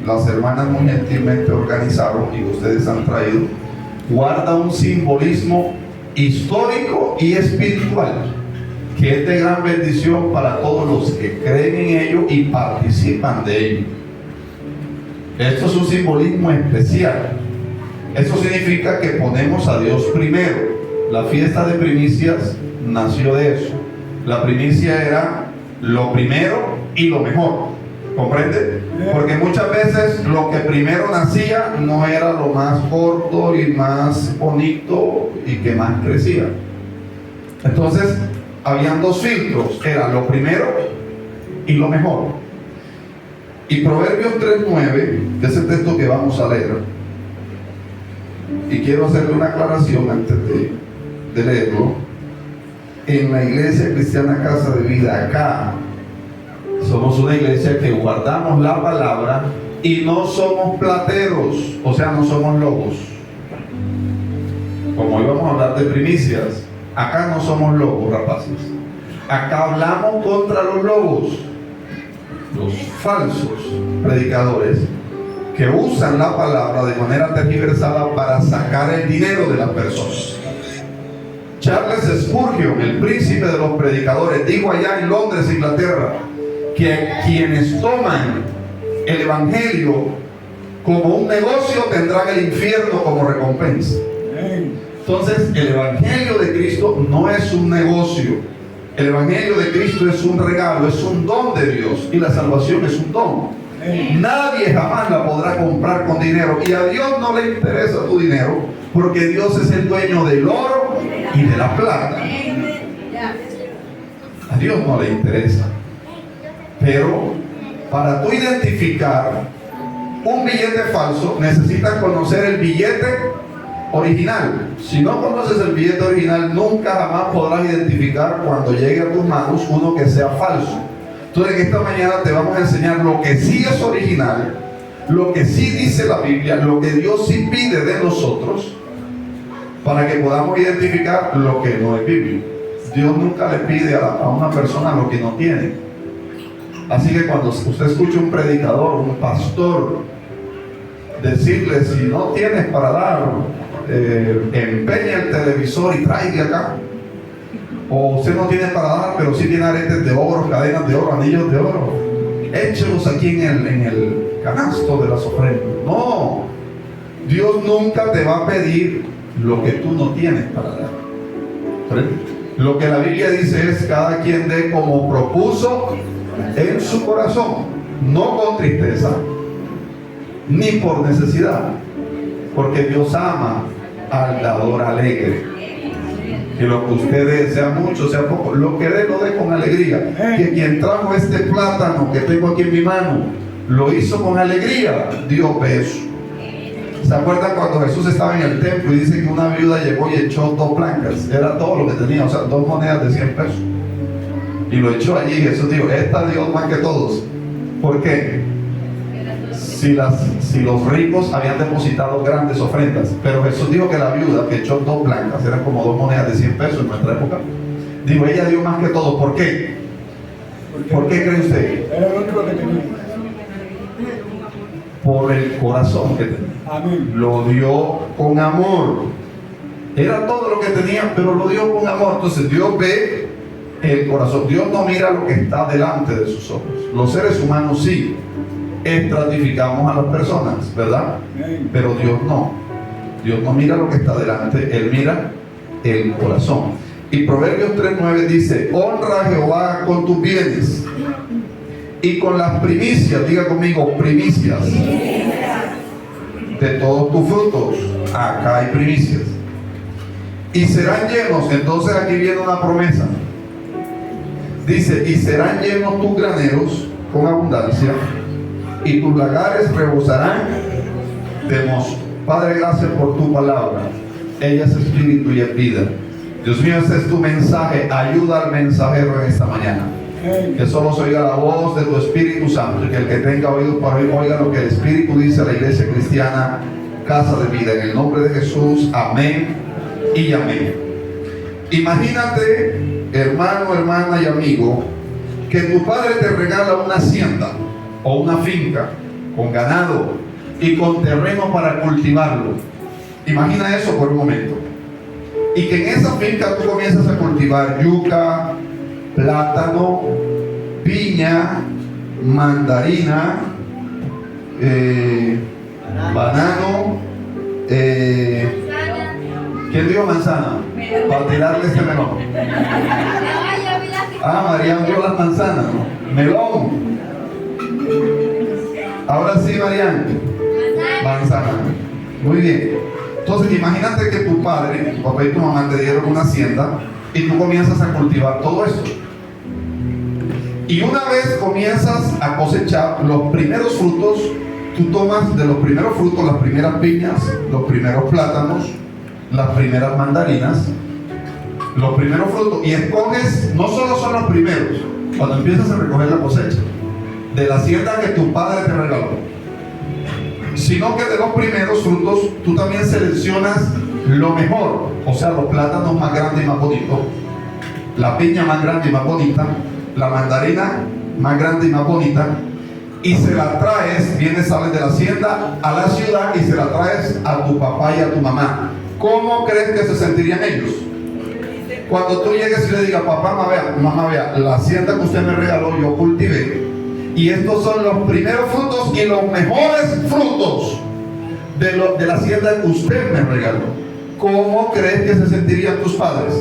las hermanas muy gentilmente organizaron y ustedes han traído, guarda un simbolismo histórico y espiritual que es de gran bendición para todos los que creen en ello y participan de ello. Esto es un simbolismo especial. Eso significa que ponemos a Dios primero. La fiesta de primicias nació de eso. La primicia era lo primero y lo mejor. ¿Comprende? Porque muchas veces lo que primero nacía no era lo más corto y más bonito y que más crecía. Entonces, habían dos filtros, era lo primero y lo mejor. Y Proverbios 3:9, que es el texto que vamos a leer, y quiero hacerle una aclaración antes de leerlo. En la Iglesia Cristiana Casa de Vida, acá, somos una iglesia que guardamos la palabra y no somos plateros, o sea, no somos lobos. Como íbamos a hablar de primicias, acá no somos lobos, rapaces. Acá hablamos contra los lobos, los falsos predicadores que usan la palabra de manera tergiversada para sacar el dinero de las personas. Charles Spurgeon, el príncipe de los predicadores, dijo allá en Londres, Inglaterra, que quienes toman el evangelio como un negocio tendrán el infierno como recompensa. Entonces, el evangelio de Cristo no es un negocio. El evangelio de Cristo es un regalo, es un don de Dios, y la salvación es un don. Nadie jamás la podrá comprar con dinero, y a Dios no le interesa tu dinero, porque Dios es el dueño del oro y de la plata. A Dios no le interesa. Pero para tú identificar un billete falso, necesitas conocer el billete original. Si no conoces el billete original, nunca jamás podrás identificar cuando llegue a tus manos uno que sea falso. Entonces, en esta mañana te vamos a enseñar lo que sí es original, lo que sí dice la Biblia, lo que Dios sí pide de nosotros, para que podamos identificar lo que no es bíblico. Dios nunca le pide a una persona lo que no tiene. Así que cuando usted escucha un predicador, un pastor, decirle: si no tienes para dar, empeña el televisor y traiga acá. O usted no tiene para dar, pero sí tiene aretes de oro, cadenas de oro, anillos de oro, échelos aquí en el canasto de las ofrendas. No, Dios nunca te va a pedir lo que tú no tienes para dar. Lo que la Biblia dice es: cada quien dé como propuso en su corazón, no con tristeza ni por necesidad, porque Dios ama al dador alegre. Que lo que usted dé, sea mucho, sea poco, lo que dé, lo dé con alegría. Que quien trajo este plátano que tengo aquí en mi mano, lo hizo con alegría. Dios ve eso. ¿Se acuerdan cuando Jesús estaba en el templo y dice que una viuda llegó y echó 2 blancas? Era todo lo que tenía, o sea, 2 monedas de 100 pesos. Y lo echó allí. Jesús dijo: esta dio más que todos. ¿Por qué? Si los ricos habían depositado grandes ofrendas, pero Jesús dijo que la viuda que echó 2 blancas, eran como 2 monedas de 100 pesos en nuestra época, digo, ella dio más que todos. ¿Por qué? ¿Por qué cree usted? Era lo único que tenía. Por el corazón que tenía. Amén. Lo dio con amor. Era todo lo que tenía, pero lo dio con amor. Entonces Dios ve el corazón. Dios no mira lo que está delante de sus ojos. Los seres humanos sí estratificamos a las personas, ¿verdad? Pero Dios no. Dios no mira lo que está delante, Él mira el corazón. Y Proverbios 3:9 dice: honra a Jehová con tus bienes y con las primicias, diga conmigo, primicias de todos tus frutos. Acá hay primicias. Y serán llenos. Entonces aquí viene una promesa. Dice: y serán llenos tus graneros con abundancia, y tus lagares rebosarán de mosto. Padre, gracias por tu palabra. Ella es espíritu y es vida. Dios mío, este es tu mensaje. Ayuda al mensajero en esta mañana. Que solo se oiga la voz de tu Espíritu Santo, y que el que tenga oído para oír, oiga lo que el Espíritu dice a la Iglesia Cristiana Casa de Vida. En el nombre de Jesús, amén y amén. Imagínate, hermano, hermana y amigo, que tu padre te regala una hacienda o una finca con ganado y con terreno para cultivarlo. Imagina eso por un momento. Y que en esa finca tú comienzas a cultivar yuca, plátano, piña, mandarina, banano, ¿quién dijo manzana? Para tirarle este melón. Marian dio las manzanas, ¿no? Melón. Ahora sí, Marian. Manzana. Muy bien. Entonces, imagínate que tu padre, tu papá y tu mamá te dieron una hacienda y tú comienzas a cultivar todo esto. Y una vez comienzas a cosechar los primeros frutos, tú tomas de los primeros frutos las primeras piñas, los primeros plátanos, las primeras mandarinas, los primeros frutos, y escoges, no solo son los primeros, cuando empiezas a recoger la cosecha de la hacienda que tu padre te regaló, sino que de los primeros frutos tú también seleccionas lo mejor, o sea, los plátanos más grandes y más bonitos, la piña más grande y más bonita, la mandarina más grande y más bonita, y se la traes, sales de la hacienda a la ciudad y se la traes a tu papá y a tu mamá. ¿Cómo crees que se sentirían ellos? Cuando tú llegues y le digas, papá, mamá, vea, la hacienda que usted me regaló, yo cultivé, y estos son los primeros frutos y los mejores frutos de la hacienda que usted me regaló. ¿Cómo crees que se sentirían tus padres?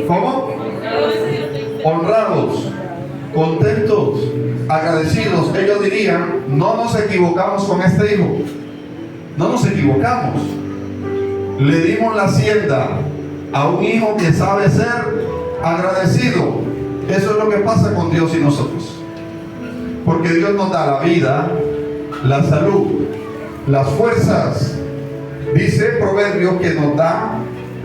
¿Cómo? Honrados, contentos, agradecidos. Ellos dirían, no nos equivocamos con este hijo, no nos equivocamos, le dimos la hacienda a un hijo que sabe ser agradecido. Eso es lo que pasa con Dios y nosotros, porque Dios nos da la vida, la salud, las fuerzas. Dice Proverbios que nos da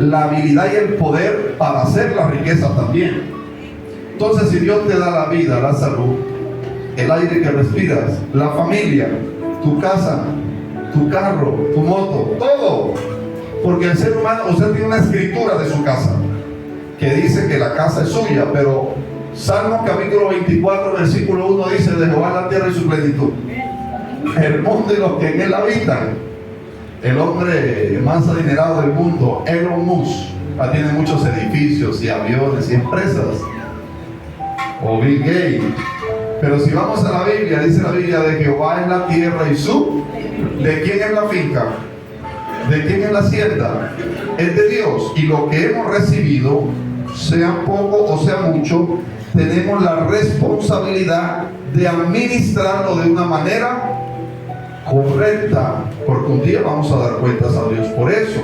la habilidad y el poder para hacer la riqueza también. Entonces, si Dios te da la vida, la salud, el aire que respiras, la familia, tu casa, tu carro, tu moto, todo, porque el ser humano, usted tiene una escritura de su casa que dice que la casa es suya, pero Salmo capítulo 24 versículo 1 dice: de Jehová la tierra y su plenitud, el mundo y los que en él habitan. El hombre más adinerado del mundo, Elon Musk, tiene muchos edificios y aviones y empresas, o Bill Gates. Pero si vamos a la Biblia, dice la Biblia: de Jehová es la tierra y su. ¿De quién es la finca? ¿De quién es la hacienda? Es de Dios. Y lo que hemos recibido, sea poco o sea mucho, tenemos la responsabilidad de administrarlo de una manera correcta, porque un día vamos a dar cuentas a Dios por eso.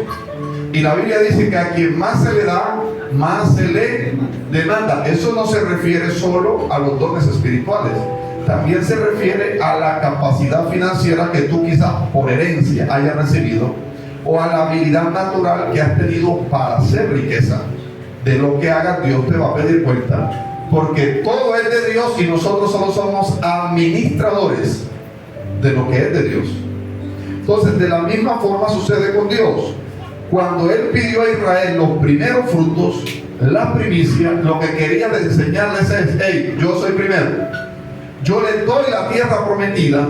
Y la Biblia dice que a quien más se le da, más se le demanda. Eso no se refiere solo a los dones espirituales, también se refiere a la capacidad financiera que tú quizás por herencia hayas recibido, o a la habilidad natural que has tenido para hacer riqueza. De lo que hagas, Dios te va a pedir cuenta, porque todo es de Dios y nosotros solo somos administradores de lo que es de Dios. Entonces, de la misma forma sucede con Dios. Cuando Él pidió a Israel los primeros frutos, la primicia, lo que quería enseñarles es: hey, yo soy primero, yo les doy la tierra prometida,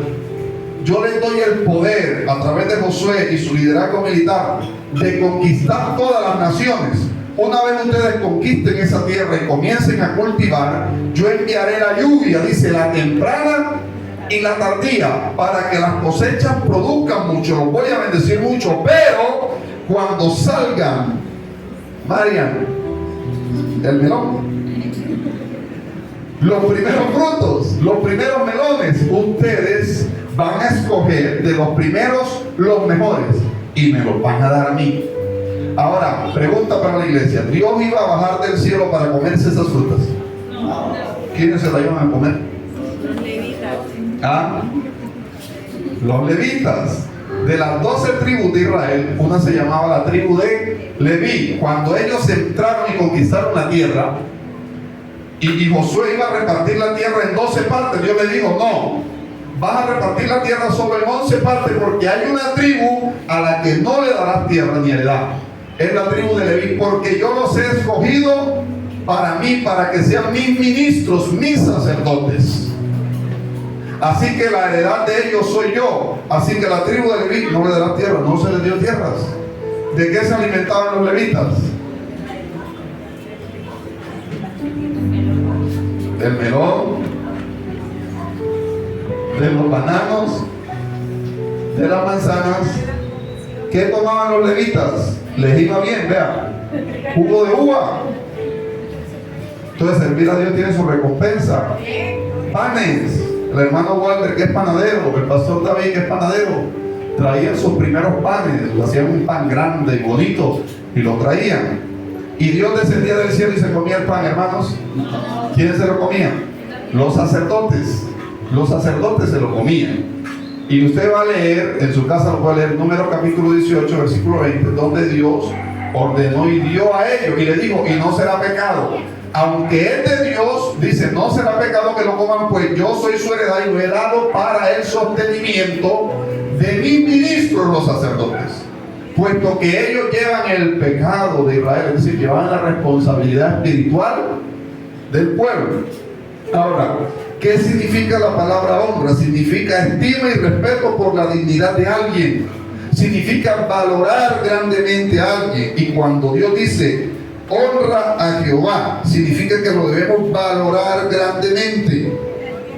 yo les doy el poder a través de Josué y su liderazgo militar de conquistar todas las naciones. Una vez ustedes conquisten esa tierra y comiencen a cultivar, yo enviaré la lluvia, dice, la temprana y la tardía, para que las cosechas produzcan mucho. Los voy a bendecir mucho, pero cuando salgan, Marian, el melón, los primeros frutos, los primeros melones, ustedes van a escoger de los primeros los mejores y me los van a dar a mí. Ahora, pregunta para la iglesia: ¿Dios iba a bajar del cielo para comerse esas frutas? No. ¿Quiénes se la iban a comer? Los levitas. ¿Ah? Los levitas. De las 12 tribus de Israel, una se llamaba la tribu de Leví. Cuando ellos entraron y conquistaron la tierra, y Josué iba a repartir la tierra en 12 partes, Dios le dijo: no, vas a repartir la tierra sobre 11 partes, porque hay una tribu a la que no le darás tierra ni heredad. Es la tribu de Leví, porque yo los he escogido para mí, para que sean mis ministros, mis sacerdotes. Así que la heredad de ellos soy yo. Así que la tribu de Leví no le dará tierra, no se les dio tierras. ¿De qué se alimentaban los levitas? Del melón, de los bananos, de las manzanas. ¿Qué tomaban los levitas? Les iba bien, vea, jugo de uva. Entonces servir a Dios tiene su recompensa. Panes, el hermano Walter que es panadero, el pastor David que es panadero, traían sus primeros panes, hacían un pan grande y bonito y lo traían. Y Dios descendía del cielo y se comía el pan, hermanos. ¿Quiénes se lo comían? Los sacerdotes. Los sacerdotes se lo comían. Y usted va a leer, en su casa lo puede leer, Número capítulo 18, versículo 20, donde Dios ordenó y dio a ellos y le dijo, y no será pecado. Aunque es de Dios, dice, no será pecado que lo coman, pues yo soy su heredad y lo he dado para el sostenimiento de mis ministros los sacerdotes. Puesto que ellos llevan el pecado de Israel, es decir, llevan la responsabilidad espiritual del pueblo. Ahora, ¿qué significa la palabra honra? Significa estima y respeto por la dignidad de alguien. Significa valorar grandemente a alguien. Y cuando Dios dice, honra a Jehová, significa que lo debemos valorar grandemente.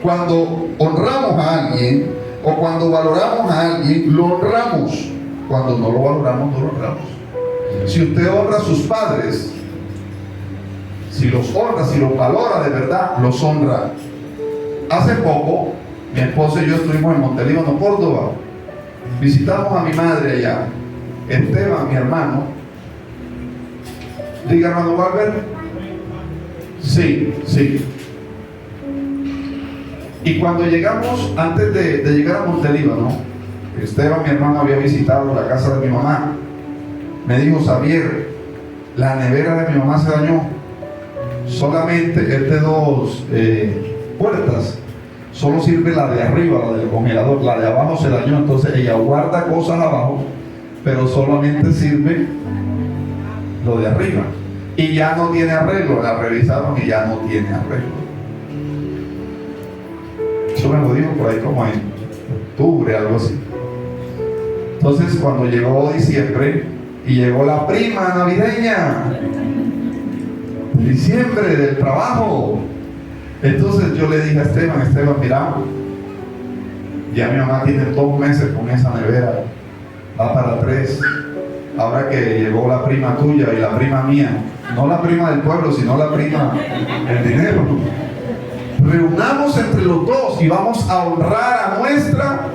Cuando honramos a alguien, o cuando valoramos a alguien, lo honramos. Cuando no lo valoramos, no lo honramos. Si usted honra a sus padres, si los honra, si los valora de verdad, los honra. Hace poco, mi esposa y yo estuvimos en Montelíbano, Córdoba. Visitamos a mi madre allá. Esteban, mi hermano. Diga, hermano Walter. Sí, sí. Y cuando llegamos, antes de llegar a Montelíbano, Esteban, mi hermano, había visitado la casa de mi mamá. Me dijo, Xavier, la nevera de mi mamá se dañó. Solamente es de dos puertas. Solo sirve la de arriba, la del congelador. La de abajo se dañó. Entonces ella guarda cosas abajo, pero solamente sirve lo de arriba. Y ya no tiene arreglo. La revisaron y ya no tiene arreglo. Eso me lo dijo por ahí como en octubre, algo así. Entonces cuando llegó diciembre y llegó la prima navideña, diciembre del trabajo, entonces yo le dije a Esteban, mira, ya mi mamá tiene 2 meses con esa nevera, va para 3. Ahora que llegó la prima tuya y la prima mía, no la prima del pueblo, sino la prima del dinero, reunamos entre los dos y vamos a honrar a nuestra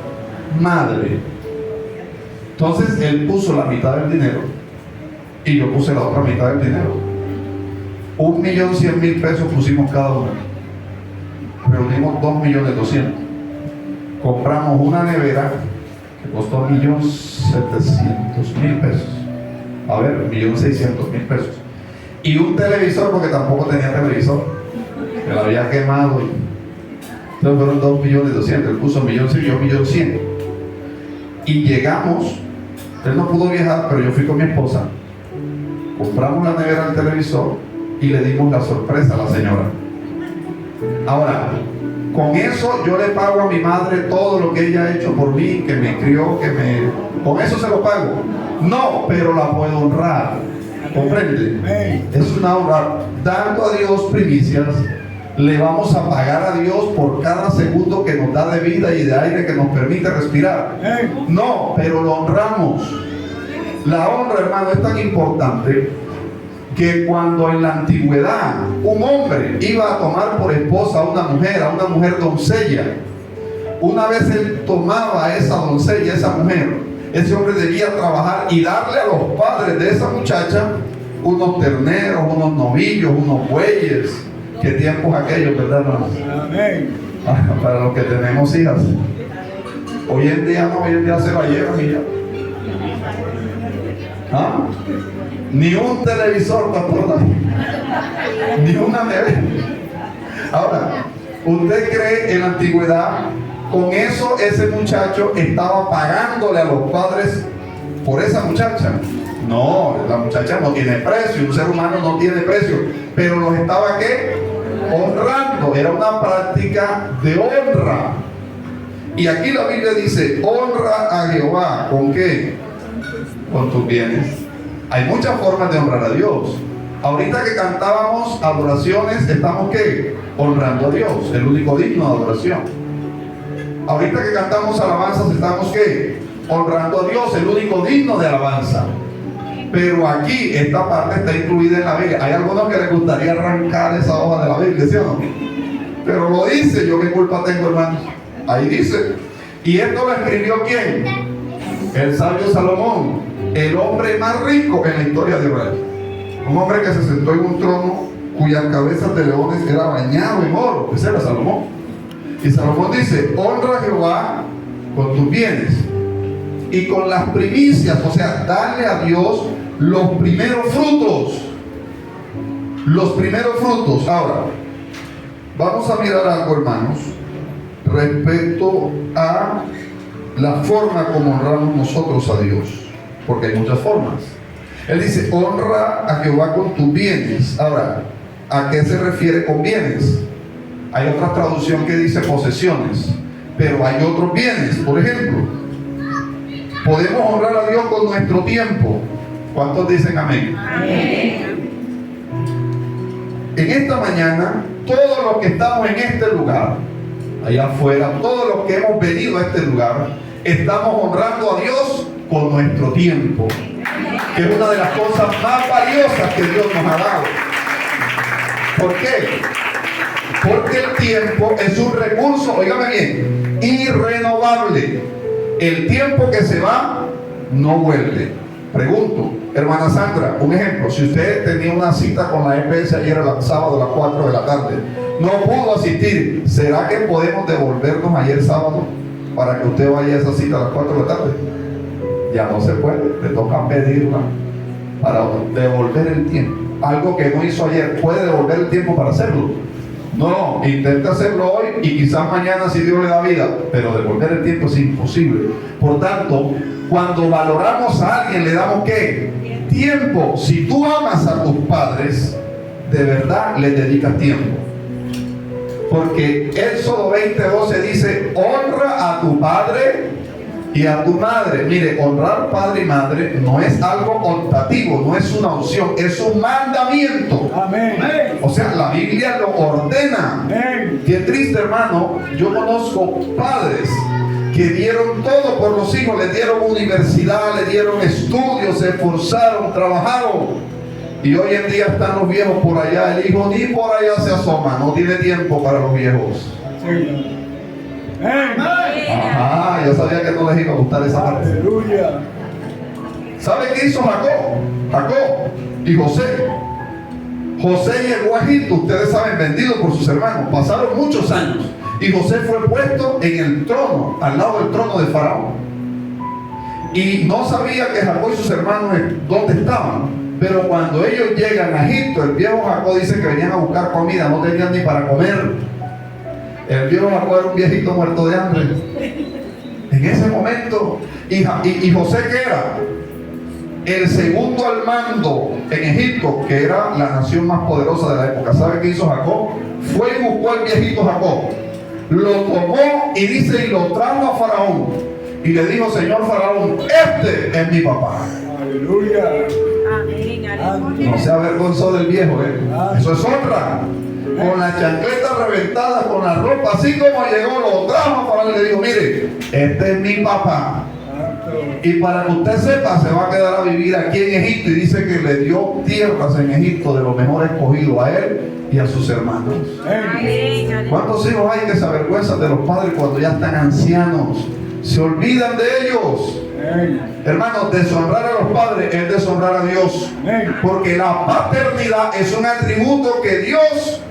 madre. Entonces él puso la mitad del dinero y yo puse la otra mitad del dinero. 1.100.000 pesos pusimos cada uno. Reunimos 2.200.000. Compramos una nevera que costó 1.700.000 pesos. A ver, 1.600.000 pesos. Y un televisor, porque tampoco tenía televisor, que lo había quemado. Entonces fueron 2.200.000. Él puso 1.100.000 y yo 1.100.000. Y llegamos, él no pudo viajar, pero yo fui con mi esposa. Compramos la nevera del televisor y le dimos la sorpresa a la señora. Ahora, con eso yo le pago a mi madre todo lo que ella ha hecho por mí, que me crió, con eso se lo pago. No, pero la puedo honrar. ¿Comprende? Es una honra. Dando a Dios primicias, le vamos a pagar a Dios por cada segundo que nos da de vida y de aire que nos permite respirar. No, pero lo honramos. La honra, hermano, es tan importante que cuando en la antigüedad un hombre iba a tomar por esposa a una mujer doncella, una vez él tomaba a esa doncella, esa mujer, ese hombre debía trabajar y darle a los padres de esa muchacha unos terneros, unos novillos, unos bueyes. ¿Qué tiempos aquellos, verdad, hermanos? Amén. Para los que tenemos hijas. Hoy en día no, hoy en día se la llevan y ya. ¿Ah? Ni un televisor, pastor, ni una nevera. Ahora, ¿usted cree en la antigüedad? Con eso ese muchacho estaba pagándole a los padres por esa muchacha. No, la muchacha no tiene precio, un ser humano no tiene precio, pero los estaba ¿qué? Honrando. Era una práctica de honra. Y aquí la Biblia dice, honra a Jehová. ¿Con qué? Con tus bienes. Hay muchas formas de honrar a Dios. Ahorita que cantábamos adoraciones, estamos ¿qué? Honrando a Dios, el único digno de adoración. Ahorita que cantamos alabanzas, estamos ¿qué? Honrando a Dios, el único digno de alabanza. Pero aquí, esta parte está incluida en la Biblia. Hay algunos que les gustaría arrancar esa hoja de la Biblia, ¿sí o no? Pero lo dice, yo qué culpa tengo, hermanos. Ahí dice. ¿Y esto lo escribió quién? El sabio Salomón, el hombre más rico en la historia de Israel. Un hombre que se sentó en un trono cuyas cabezas de leones era bañado en oro. Ese era Salomón. Y Salomón dice, honra a Jehová con tus bienes y con las primicias, o sea, darle a Dios los primeros frutos. Los primeros frutos. Ahora, vamos a mirar algo, hermanos, respecto a la forma como honramos nosotros a Dios, porque hay muchas formas. Él dice, honra a Jehová con tus bienes. Ahora, ¿a qué se refiere con bienes? Hay otra traducción que dice posesiones, pero hay otros bienes. Por ejemplo, podemos honrar a Dios con nuestro tiempo. ¿Cuántos dicen amén? Amén. En esta mañana, todos los que estamos en este lugar, allá afuera, todos los que hemos venido a este lugar, estamos honrando a Dios con nuestro tiempo, que es una de las cosas más valiosas que Dios nos ha dado. ¿Por qué? Porque el tiempo es un recurso, óigame bien, irrenovable. El tiempo que se va no vuelve. Pregunto, hermana Sandra, un ejemplo: si usted tenía una cita con la EPS ayer el sábado a las 4 de la tarde, no pudo asistir, ¿será que podemos devolvernos ayer sábado para que usted vaya a esa cita a las 4 de la tarde? Ya no se puede, le toca pedirla para devolver el tiempo. Algo que no hizo ayer, ¿puede devolver el tiempo para hacerlo? No, intenta hacerlo hoy y quizás mañana si Dios le da vida, pero devolver el tiempo es imposible. Por tanto, cuando valoramos a alguien, le damos ¿qué? Tiempo. Si tú amas a tus padres, de verdad les dedicas tiempo. Porque Éxodo 20:12 dice, honra a tu padre y a tu madre. Mire, honrar padre y madre no es algo optativo, no es una opción, es un mandamiento. Amén. O sea, la Biblia lo ordena. Amén. Qué triste, hermano. Yo conozco padres que dieron todo por los hijos, les dieron universidad, les dieron estudios, se esforzaron, trabajaron. Y hoy en día están los viejos por allá, el hijo ni por allá se asoma, no tiene tiempo para los viejos. Sí. Ajá, yo sabía que no les iba a gustar esa parte. Aleluya. ¿Sabe qué hizo Jacob y José? José llegó a Egipto, ustedes saben, vendido por sus hermanos. Pasaron muchos años y José fue puesto en el trono, al lado del trono de Faraón. Y no sabía que Jacob y sus hermanos dónde estaban. Pero cuando ellos llegan a Egipto, el viejo Jacob dice que venían a buscar comida, no tenían ni para comer. El viejo Jacob era un viejito muerto de hambre. En ese momento, y José, ¿qué era? El segundo al mando en Egipto, que era la nación más poderosa de la época. ¿Sabe qué hizo Jacob? Fue y buscó al viejito Jacob, lo tomó y dice, y lo trajo a Faraón. Y le dijo, señor Faraón, este es mi papá. Aleluya. Amén. No se avergonzó del viejo, Eso es honra. Con la chancleta reventada, con la ropa, así como llegó, lo trajo para él y le dijo, mire, este es mi papá. Y para que usted sepa, se va a quedar a vivir aquí en Egipto. Y dice que le dio tierras en Egipto de lo mejor escogido a él y a sus hermanos. ¿Cuántos hijos hay que se avergüenzan de los padres cuando ya están ancianos? Se olvidan de ellos. Hermanos, deshonrar a los padres es deshonrar a Dios. Porque la paternidad es un atributo que Dios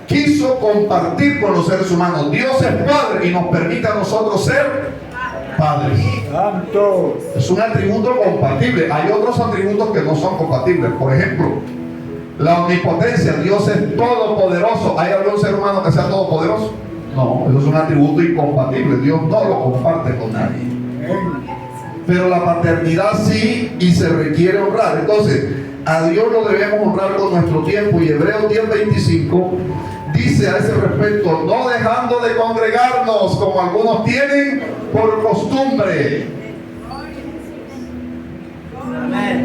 quiso compartir con los seres humanos. Dios es Padre y nos permite a nosotros ser padres. Es un atributo compatible. Hay otros atributos que no son compatibles. Por ejemplo, la omnipotencia. Dios es todopoderoso. ¿Hay algún ser humano que sea todopoderoso? No, eso es un atributo incompatible. Dios no lo comparte con nadie. Pero la paternidad sí, y se requiere honrar. Entonces, a Dios lo debemos honrar con nuestro tiempo. Y Hebreos 10:25 dice a ese respecto: no dejando de congregarnos como algunos tienen por costumbre.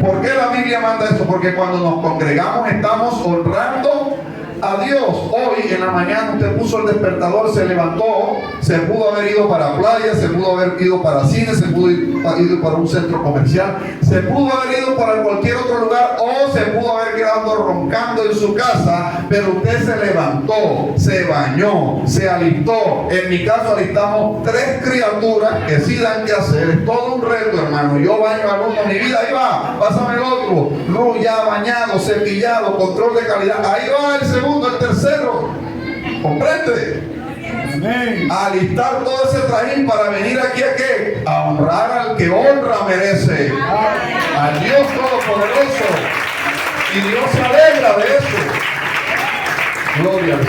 ¿Por qué la Biblia manda eso? Porque cuando nos congregamos estamos honrando a Dios. Hoy en la mañana usted puso el despertador, se levantó, se pudo haber ido para playa, se pudo haber ido para cine, se pudo haber ido para un centro comercial, se pudo haber ido para cualquier otro lugar, o se pudo haber quedado roncando en su casa, pero usted se levantó, se bañó, se alistó. En mi caso alistamos 3 criaturas que sí dan que hacer. Es todo un reto, hermano. Yo baño a uno, mi vida, ahí va, pásame el otro, luz ya bañado, cepillado, control de calidad, ahí va el segundo, el tercero. ¿Comprende? Amén. Alistar todo ese trajín para venir aquí a qué? A honrar al que honra merece. Al Dios Todopoderoso. Y Dios se alegra de eso. Gloria al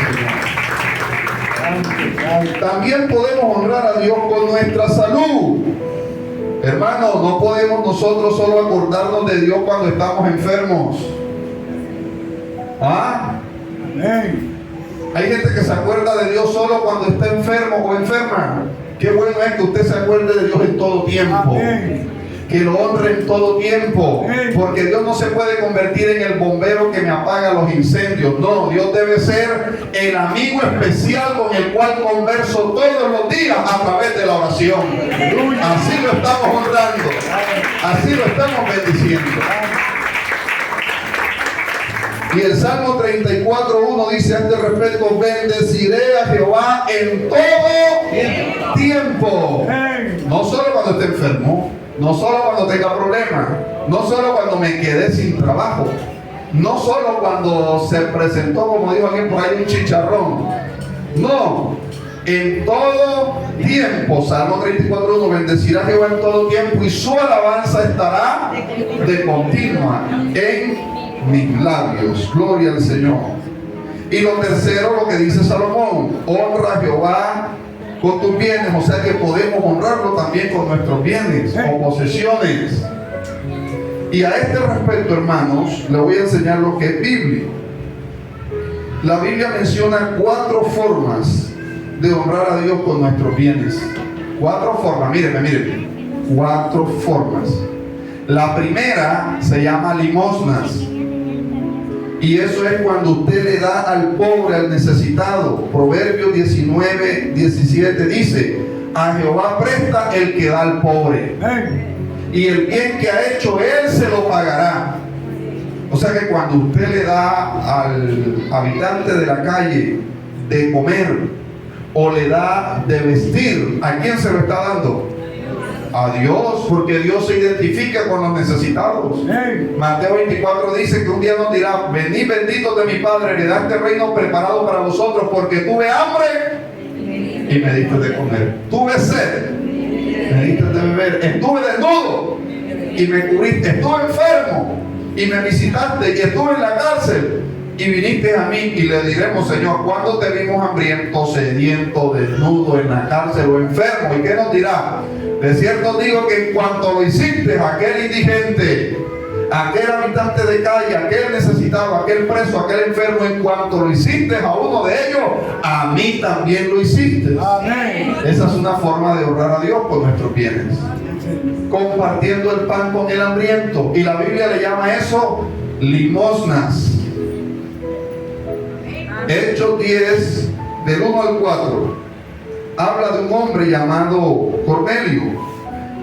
Señor. También podemos honrar a Dios con nuestra salud. Hermano, no podemos nosotros solo acordarnos de Dios cuando estamos enfermos. ¿Ah? Amén. Hay gente que se acuerda de Dios solo cuando está enfermo o enferma. Qué bueno es que usted se acuerde de Dios en todo tiempo. Amén. Que lo honre en todo tiempo. Amén. Porque Dios no se puede convertir en el bombero que me apaga los incendios. No, Dios debe ser el amigo especial con el cual converso todos los días a través de la oración. Así lo estamos honrando. Así lo estamos bendiciendo. Y el Salmo 34:1 dice a este respecto: bendeciré a Jehová en todo tiempo. No solo cuando esté enfermo, no solo cuando tenga problemas, no solo cuando me quedé sin trabajo, no solo cuando se presentó, como dijo alguien por ahí, un chicharrón. No, en todo tiempo. Salmo 34:1: bendecirá a Jehová en todo tiempo, y su alabanza estará de continua en mis labios. Gloria al Señor. Y lo tercero, lo que dice Salomón: honra a Jehová con tus bienes. O sea que podemos honrarlo también con nuestros bienes o posesiones. Y a este respecto, hermanos, le voy a enseñar lo que es bíblico. La Biblia menciona 4 formas de honrar a Dios con nuestros bienes. 4 formas, mírenme. 4 formas. La primera se llama limosnas. Y eso es cuando usted le da al pobre, al necesitado. Proverbios 19:17 dice: a Jehová presta el que da al pobre, y el bien que ha hecho él se lo pagará. O sea que cuando usted le da al habitante de la calle de comer, o le da de vestir, ¿a quién se lo está dando? A Dios, porque Dios se identifica con los necesitados. Mateo 24 dice que un día nos dirá: venid benditos de mi Padre, heredad este reino preparado para vosotros, porque tuve hambre y me diste de comer, tuve sed, me diste de beber, estuve desnudo y me cubriste, estuve enfermo y me visitaste, y estuve en la cárcel y viniste a mí. Y le diremos: Señor, ¿cuándo te vimos hambriento, sediento, desnudo, en la cárcel o enfermo? ¿Y qué nos dirá? De cierto digo que en cuanto lo hiciste a aquel indigente, a aquel habitante de calle, a aquel necesitado, a aquel preso, a aquel enfermo, en cuanto lo hiciste a uno de ellos, a mí también lo hiciste. Amén. Esa es una forma de honrar a Dios con nuestros bienes. Compartiendo el pan con el hambriento. Y la Biblia le llama eso limosnas. Hechos 10, del 1 al 4. Habla de un hombre llamado Cornelio,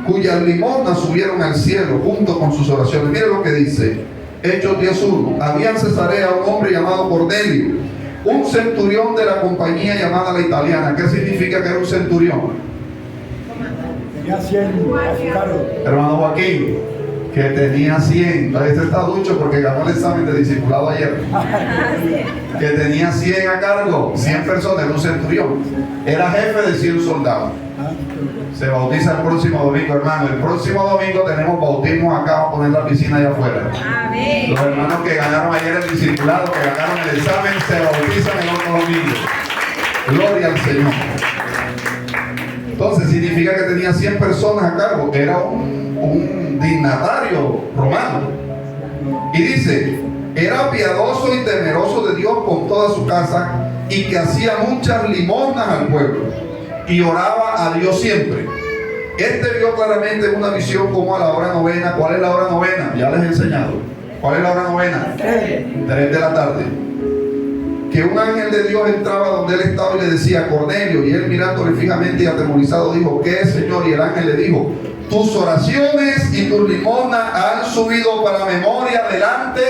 cuyas limosnas subieron al cielo junto con sus oraciones. Mire lo que dice Hechos 10:1. Había en Cesarea un hombre llamado Cornelio, un centurión de la compañía llamada La Italiana. ¿Qué significa que era un centurión? Tenía 100 a su cargo. Hermano Joaquín, que tenía 100. A veces está ducho porque ganó el examen de discipulado ayer. Que tenía 100 a cargo, 100 personas, era un centurión. Era jefe de 100 soldados. Se bautiza el próximo domingo, hermano. El próximo domingo tenemos bautismo acá, vamos a poner la piscina allá afuera. Amén. Los hermanos que ganaron ayer el discipulado, que ganaron el examen, se bautizan el otro domingo. Gloria al Señor. Entonces significa que tenía 100 personas a cargo. Era un dignatario romano. Y dice: era piadoso y temeroso de Dios con toda su casa, y que hacía muchas limosnas al pueblo y oraba a Dios siempre. Este vio claramente una visión como a la hora novena. ¿Cuál es la hora novena? Ya les he enseñado. ¿Cuál es la hora novena? 3 de la tarde. Que un ángel de Dios entraba donde él estaba y le decía: Cornelio. Y él, mirándole fijamente y atemorizado, dijo: ¿qué es, Señor? Y el ángel le dijo: tus oraciones y tus limosnas han subido para memoria delante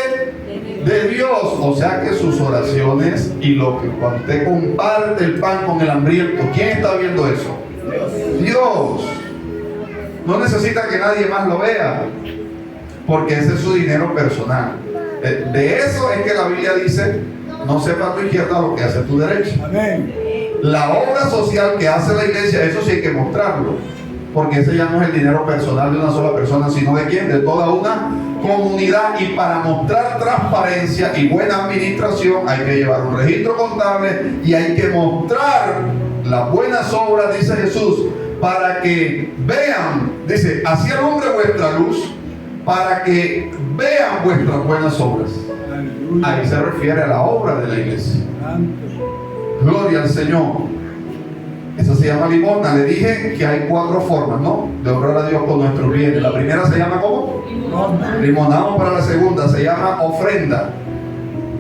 de Dios. O sea que sus oraciones y lo que cuando usted comparte el pan con el hambriento, ¿quién está viendo eso? Dios. No necesita que nadie más lo vea, porque ese es su dinero personal. De eso es que la Biblia dice: no sepa tu izquierda lo que hace tu derecha. Amén. La obra social que hace la iglesia, eso sí hay que mostrarlo, porque ese ya no es el dinero personal de una sola persona, sino de quién, de toda una comunidad. Y para mostrar transparencia y buena administración hay que llevar un registro contable y hay que mostrar las buenas obras, dice Jesús, para que vean, dice: así alumbre vuestra luz, para que vean vuestras buenas obras. Ahí se refiere a la obra de la iglesia. Gloria al Señor. Eso se llama limosna. Le dije que hay 4 formas, ¿no?, de honrar a Dios con nuestros bienes. La primera se llama ¿cómo? Limosna. Vamos para la segunda, se llama ofrenda.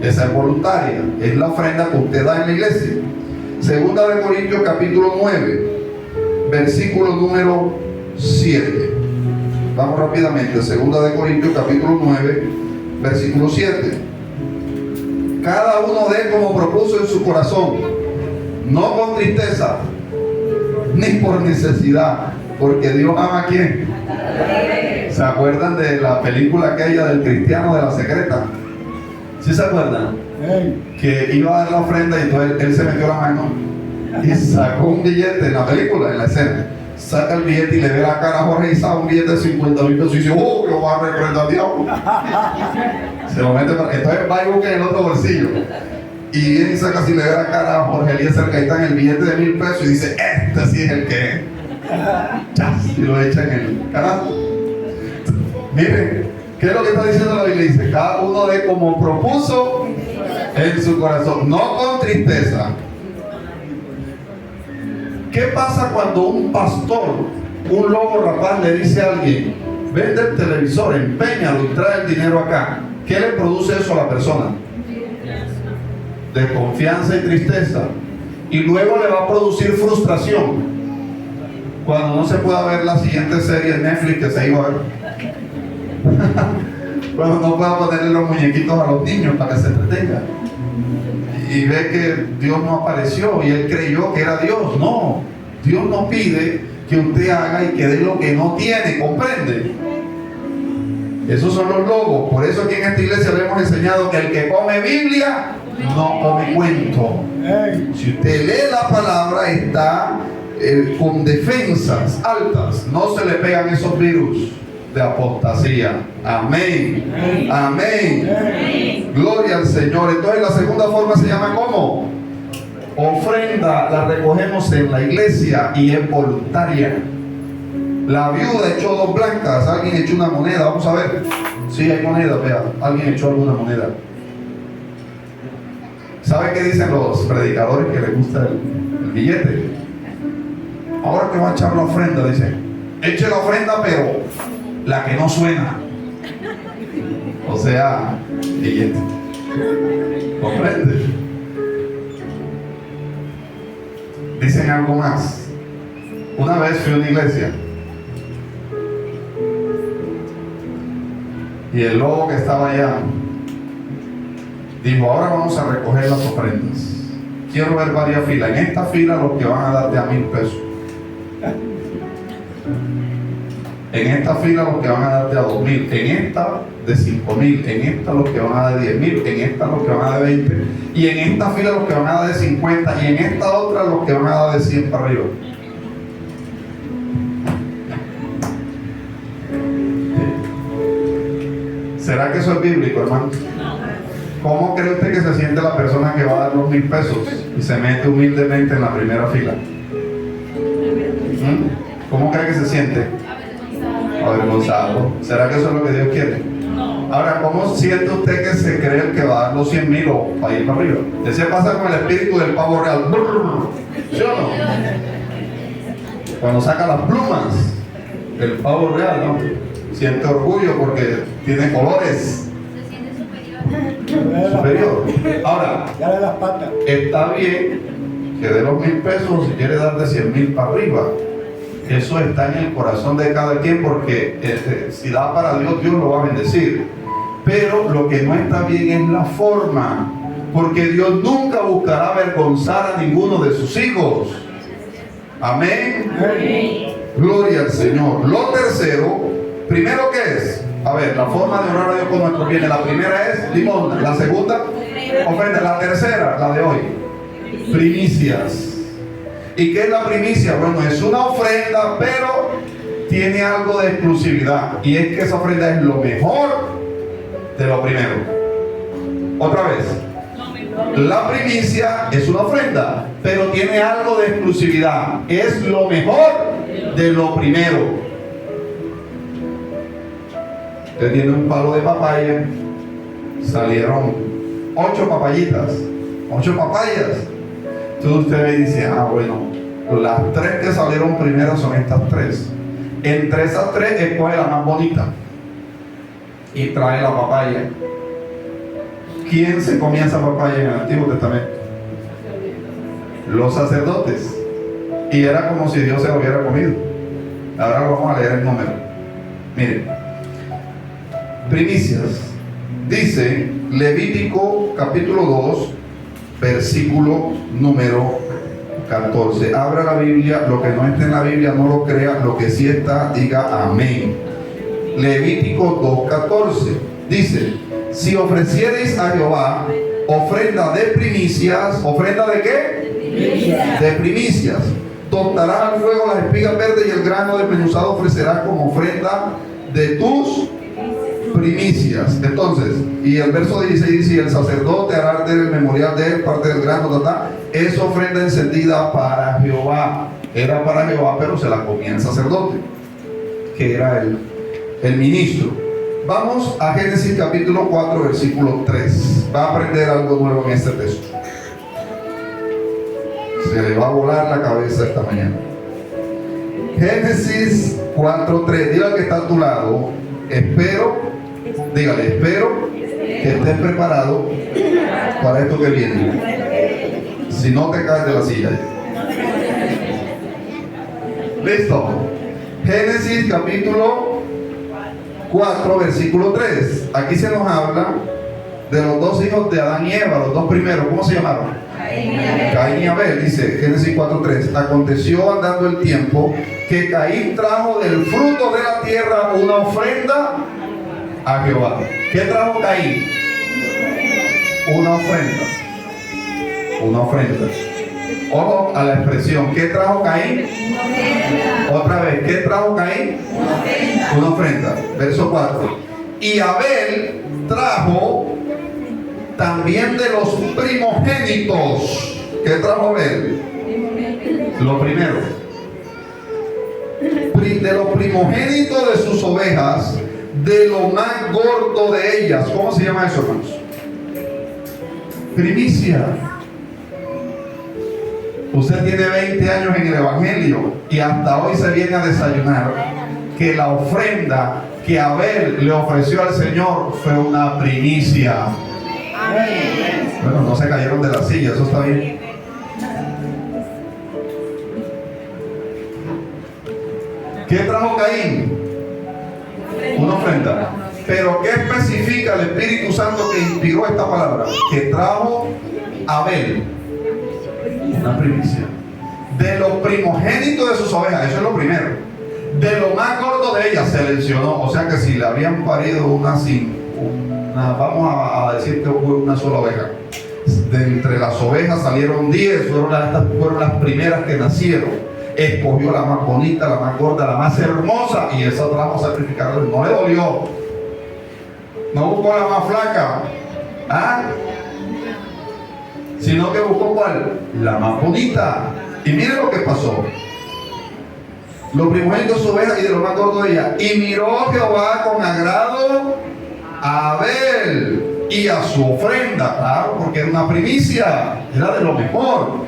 Esa es voluntaria, es la ofrenda que usted da en la iglesia. Segunda de Corintios capítulo 9, versículo número 7. Vamos rápidamente. Segunda de Corintios capítulo 9, versículo 7. Cada uno dé como propuso en su corazón, no con tristeza ni por necesidad, porque Dios ama a ¿quién? ¿Se acuerdan de la película aquella del cristiano de la secreta? ¿Sí se acuerdan? Que iba a dar la ofrenda y entonces él se metió la mano y sacó un billete en la película, en la escena. Saca el billete y le ve la cara a Jorge Isa, un billete de 50,000 pesos, y dice: oh, yo voy a reprender al diablo. Se lo mete para... Entonces va y busca en el otro bolsillo y viene y saca, si le ve la cara a Jorge Eliezer Gaitán el billete de 1,000 pesos y dice: este sí es el que es. Y lo echa en el canasto. Miren, ¿qué es lo que está diciendo la Biblia? Dice: cada uno de como propuso en su corazón, no con tristeza. ¿Qué pasa cuando un pastor, un lobo rapaz, le dice a alguien: vende el televisor, empeñalo y trae el dinero acá? ¿Qué le produce eso a la persona? Desconfianza y tristeza. Y luego le va a producir frustración cuando no se pueda ver la siguiente serie de Netflix que se iba a ver. Cuando no pueda ponerle los muñequitos a los niños para que se entretengan. Y ve que Dios no apareció y él creyó que era Dios. No, Dios no pide que usted haga y que dé lo que no tiene, ¿comprende? Esos son los lobos. Por eso aquí en esta iglesia le hemos enseñado que el que come Biblia no come cuento. Si usted lee la palabra, está con defensas altas, no se le pegan esos virus de apostasía. Amén. Amén. Amén. Gloria al Señor. Entonces la segunda forma se llama ¿cómo? Ofrenda. La recogemos en la iglesia y es voluntaria. La viuda echó 2 blancas. Alguien echó una moneda. Vamos a ver. Sí, hay moneda, vea. Alguien echó alguna moneda. ¿Sabe qué dicen los predicadores que les gusta el billete? Ahora que va a echar la ofrenda, dice: eche la ofrenda, pero la que no suena. O sea, billete. ¿Comprende? Dicen algo más. Una vez fui a una iglesia y el lobo que estaba allá dijo: ahora vamos a recoger las ofrendas. Quiero ver varias filas. En esta fila los que van a darte a 1,000 pesos. En esta fila los que van a darte a 2,000. En esta de 5,000. En esta los que van a dar 10,000. En esta los que van a dar 20. Y en esta fila los que van a dar de 50. Y en esta otra los que van a dar de 100 para arriba. ¿Será que eso es bíblico, hermano? ¿Cómo cree usted que se siente la persona que va a dar los 1,000 pesos y se mete humildemente en la primera fila? ¿Cómo cree que se siente? Avergonzado. ¿Será que eso es lo que Dios quiere? Ahora, ¿cómo siente usted que se cree el que va a dar los 100,000 o va a ir para arriba? Ese pasa con el espíritu del pavo real. ¿Sí o no? Cuando saca las plumas, el pavo real, ¿no? Siente orgullo porque tiene colores. Superior. Ahora, está bien que de los 1,000 pesos, si quiere dar de 100,000 para arriba, eso está en el corazón de cada quien, porque si da para Dios, Dios lo va a bendecir. Pero lo que no está bien es la forma, porque Dios nunca buscará avergonzar a ninguno de sus hijos. Amén. Amén. Gloria al Señor. Lo tercero, primero, ¿qué es? A ver, la forma de honrar a Dios con nuestros bienes. La primera es limosna, la segunda, ofrenda, la tercera, la de hoy, primicias. ¿Y qué es la primicia? Bueno, es una ofrenda, pero tiene algo de exclusividad, y es que esa ofrenda es lo mejor de lo primero. Otra vez, la primicia es una ofrenda, pero tiene algo de exclusividad, es lo mejor de lo primero. Usted tiene un palo de papaya, salieron 8 papayitas, 8 papayas. Entonces usted me dice, bueno, las 3 que salieron primero son estas 3. Entre esas 3 escoge la más bonita y trae la papaya. ¿Quién se comía esa papaya en el Antiguo Testamento? Los sacerdotes. Y era como si Dios se lo hubiera comido. Ahora vamos a leer el número. Miren, primicias. Dice Levítico capítulo 2, versículo número 14. Abra la Biblia, lo que no esté en la Biblia no lo crea, lo que sí está, diga amén. Levítico 2:14 dice: si ofreciereis a Jehová ofrenda de primicias, ¿ofrenda de qué? De primicias. Tostarás al fuego las espigas verdes y el grano desmenuzado ofrecerás como ofrenda de tus primicias. Entonces, y el verso 16 dice: y el sacerdote hará arder el memorial de él, parte del grano, es ofrenda encendida para Jehová. Era para Jehová, pero se la comía el sacerdote, que era el ministro. Vamos a Génesis capítulo 4, versículo 3. Va a aprender algo nuevo en este texto. Se le va a volar la cabeza esta mañana. Génesis 4:3. Dígale que está a tu lado: dígale, espero que estés preparado para esto que viene. Si no, te caes de la silla. ¿Listo? Génesis capítulo 4, versículo 3. Aquí se nos habla de los 2 hijos de Adán y Eva, los 2 primeros. ¿Cómo se llamaron? Caín y Abel. Dice Génesis 4:3: aconteció andando el tiempo que Caín trajo del fruto de la tierra una ofrenda a Jehová. ¿Qué trajo Caín? Una ofrenda. Una ofrenda. Ojo a la expresión. ¿Qué trajo Caín? Otra vez. ¿Qué trajo Caín? Una ofrenda. Verso 4. Y Abel trajo también de los primogénitos. ¿Qué trajo Abel? Lo primero. De los primogénitos de sus ovejas, de lo más gordo de ellas. ¿Cómo se llama eso, hermanos? Primicia. Usted tiene 20 años en el Evangelio y hasta hoy se viene a desayunar que la ofrenda que Abel le ofreció al Señor fue una primicia. Bueno, no se cayeron de la silla, eso está bien. ¿Qué trajo Caín? Una ofrenda. Pero ¿qué especifica el Espíritu Santo que inspiró esta palabra? Que trajo Abel una primicia. De los primogénitos de sus ovejas, eso es lo primero. De lo más gordo de ellas se mencionó. O sea que si le habían parido vamos a decir que fue una sola oveja. De entre las ovejas salieron 10, fueron las primeras que nacieron. Escogió la más bonita, la más gorda, la más hermosa, y esa trajo a sacrificar. No le dolió. No buscó la más flaca, sino que buscó ¿cuál? La más bonita. Y mire lo que pasó. Los primogénitos de su oveja y de lo más gordo de ella. Y miró Jehová con agrado a Abel y a su ofrenda, claro, porque era una primicia, era de lo mejor.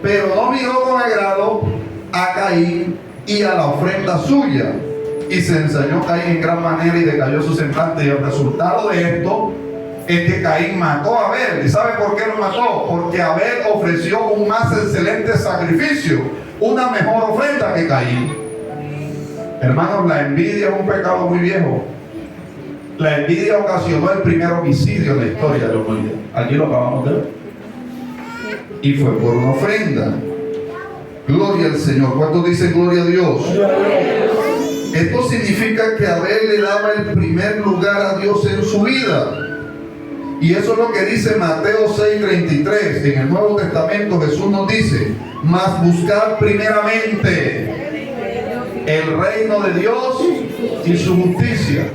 Pero no miró con agrado a Caín y a la ofrenda suya. Y se ensañó Caín en gran manera y decayó su semblante. Y el resultado de esto es que Caín mató a Abel. ¿Y sabe por qué lo mató? Porque Abel ofreció un más excelente sacrificio, una mejor ofrenda que Caín. Hermanos, la envidia es un pecado muy viejo. La envidia ocasionó el primer homicidio en la historia de la humanidad. Aquí lo acabamos de ver. Y fue por una ofrenda. Gloria al Señor. ¿Cuántos dicen gloria a Dios? Esto significa que Abel le daba el primer lugar a Dios en su vida. Y eso es lo que dice Mateo 6:33. En el Nuevo Testamento Jesús nos dice: mas buscad primeramente el reino de Dios y su justicia,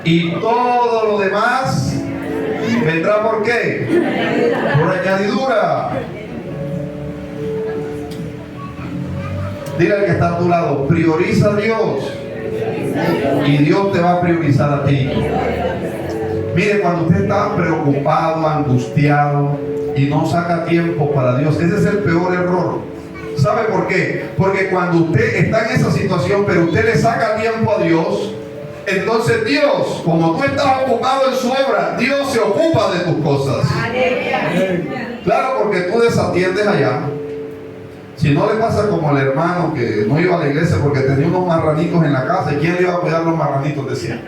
y todo lo demás vendrá. ¿Por qué? Por añadidura. Dile al que está a tu lado: prioriza a Dios y Dios te va a priorizar a ti. Mire, cuando usted está preocupado, angustiado y no saca tiempo para Dios, ese es el peor error. ¿Sabe por qué? Porque cuando usted está en esa situación, pero usted le saca tiempo a Dios, entonces Dios, como tú estás ocupado en su obra, Dios se ocupa de tus cosas. Claro, porque tú desatiendes allá. Si no le pasa como al hermano que no iba a la iglesia porque tenía unos marranitos en la casa, ¿y quién le iba a cuidar los marranitos? Decía.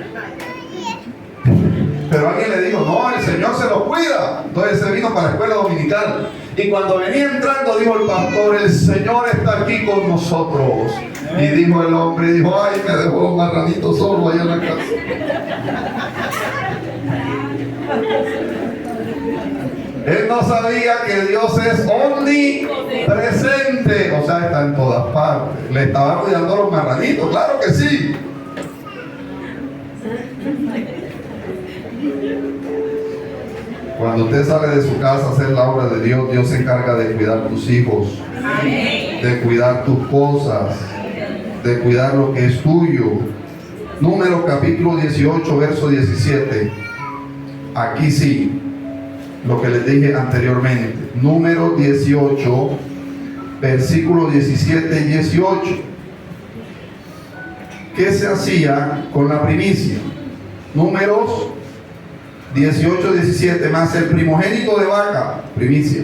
Pero alguien le dijo: no, el Señor se los cuida. Entonces se vino para la escuela dominical. Y cuando venía entrando, dijo el pastor: el Señor está aquí con nosotros. Y dijo el hombre, dijo: ay, me dejó los marranitos solo allá en la casa. Él no sabía que Dios es omnipresente, o sea, está en todas partes. Le estaba cuidando los marranitos, claro que sí. Cuando usted sale de su casa a hacer la obra de Dios, Dios se encarga de cuidar tus hijos, de cuidar tus cosas, de cuidar lo que es tuyo. Números capítulo 18, verso 17. Aquí sí, lo que les dije anteriormente. Número 18, versículos 17 y 18. ¿Qué se hacía con la primicia? Números 18, 17. Más el primogénito de vaca, primicia,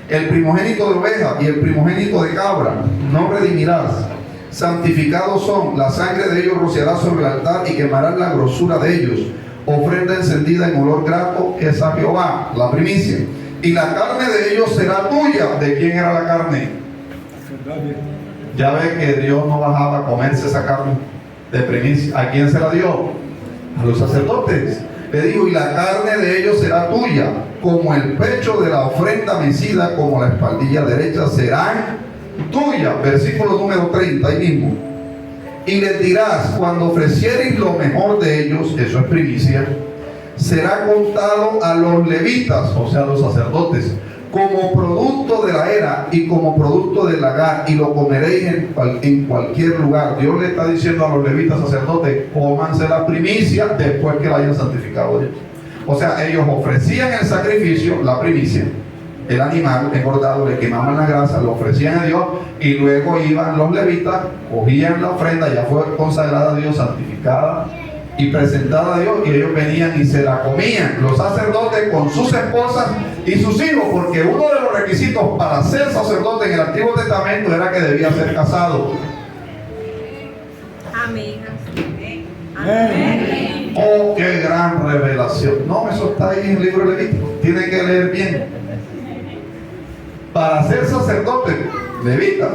el primogénito de oveja y el primogénito de cabra, no redimirás. Santificados son, la sangre de ellos rociarás sobre el altar y quemarás la grosura de ellos. Ofrenda encendida en olor grato es a Jehová, la primicia. Y la carne de ellos será tuya. ¿De quién era la carne? Ya ve que Dios no bajaba a comerse esa carne de primicia. ¿A quién se la dio? A los sacerdotes. Le digo: y la carne de ellos será tuya, como el pecho de la ofrenda mecida, como la espaldilla derecha serán tuya. Versículo número 30, ahí mismo. Y les dirás: cuando ofreciereis lo mejor de ellos, eso es primicia, será contado a los levitas, o sea, a los sacerdotes, como producto de la era y como producto del lagar, y lo comeréis en cualquier lugar. Dios le está diciendo a los levitas sacerdotes: cómanse la primicia después que la hayan santificado ellos. O sea, ellos ofrecían el sacrificio, la primicia, el animal engordado, le quemaban la grasa, lo ofrecían a Dios, y luego iban los levitas, cogían la ofrenda, ya fue consagrada a Dios, santificada y presentada a Dios, y ellos venían y se la comían, los sacerdotes con sus esposas y sus hijos, porque uno de los requisitos para ser sacerdote en el Antiguo Testamento era que debía ser casado. Amén. Amén. Oh, qué gran revelación. No, eso está ahí en el libro de Levítico, tienen que leer bien. Para ser sacerdote, levita,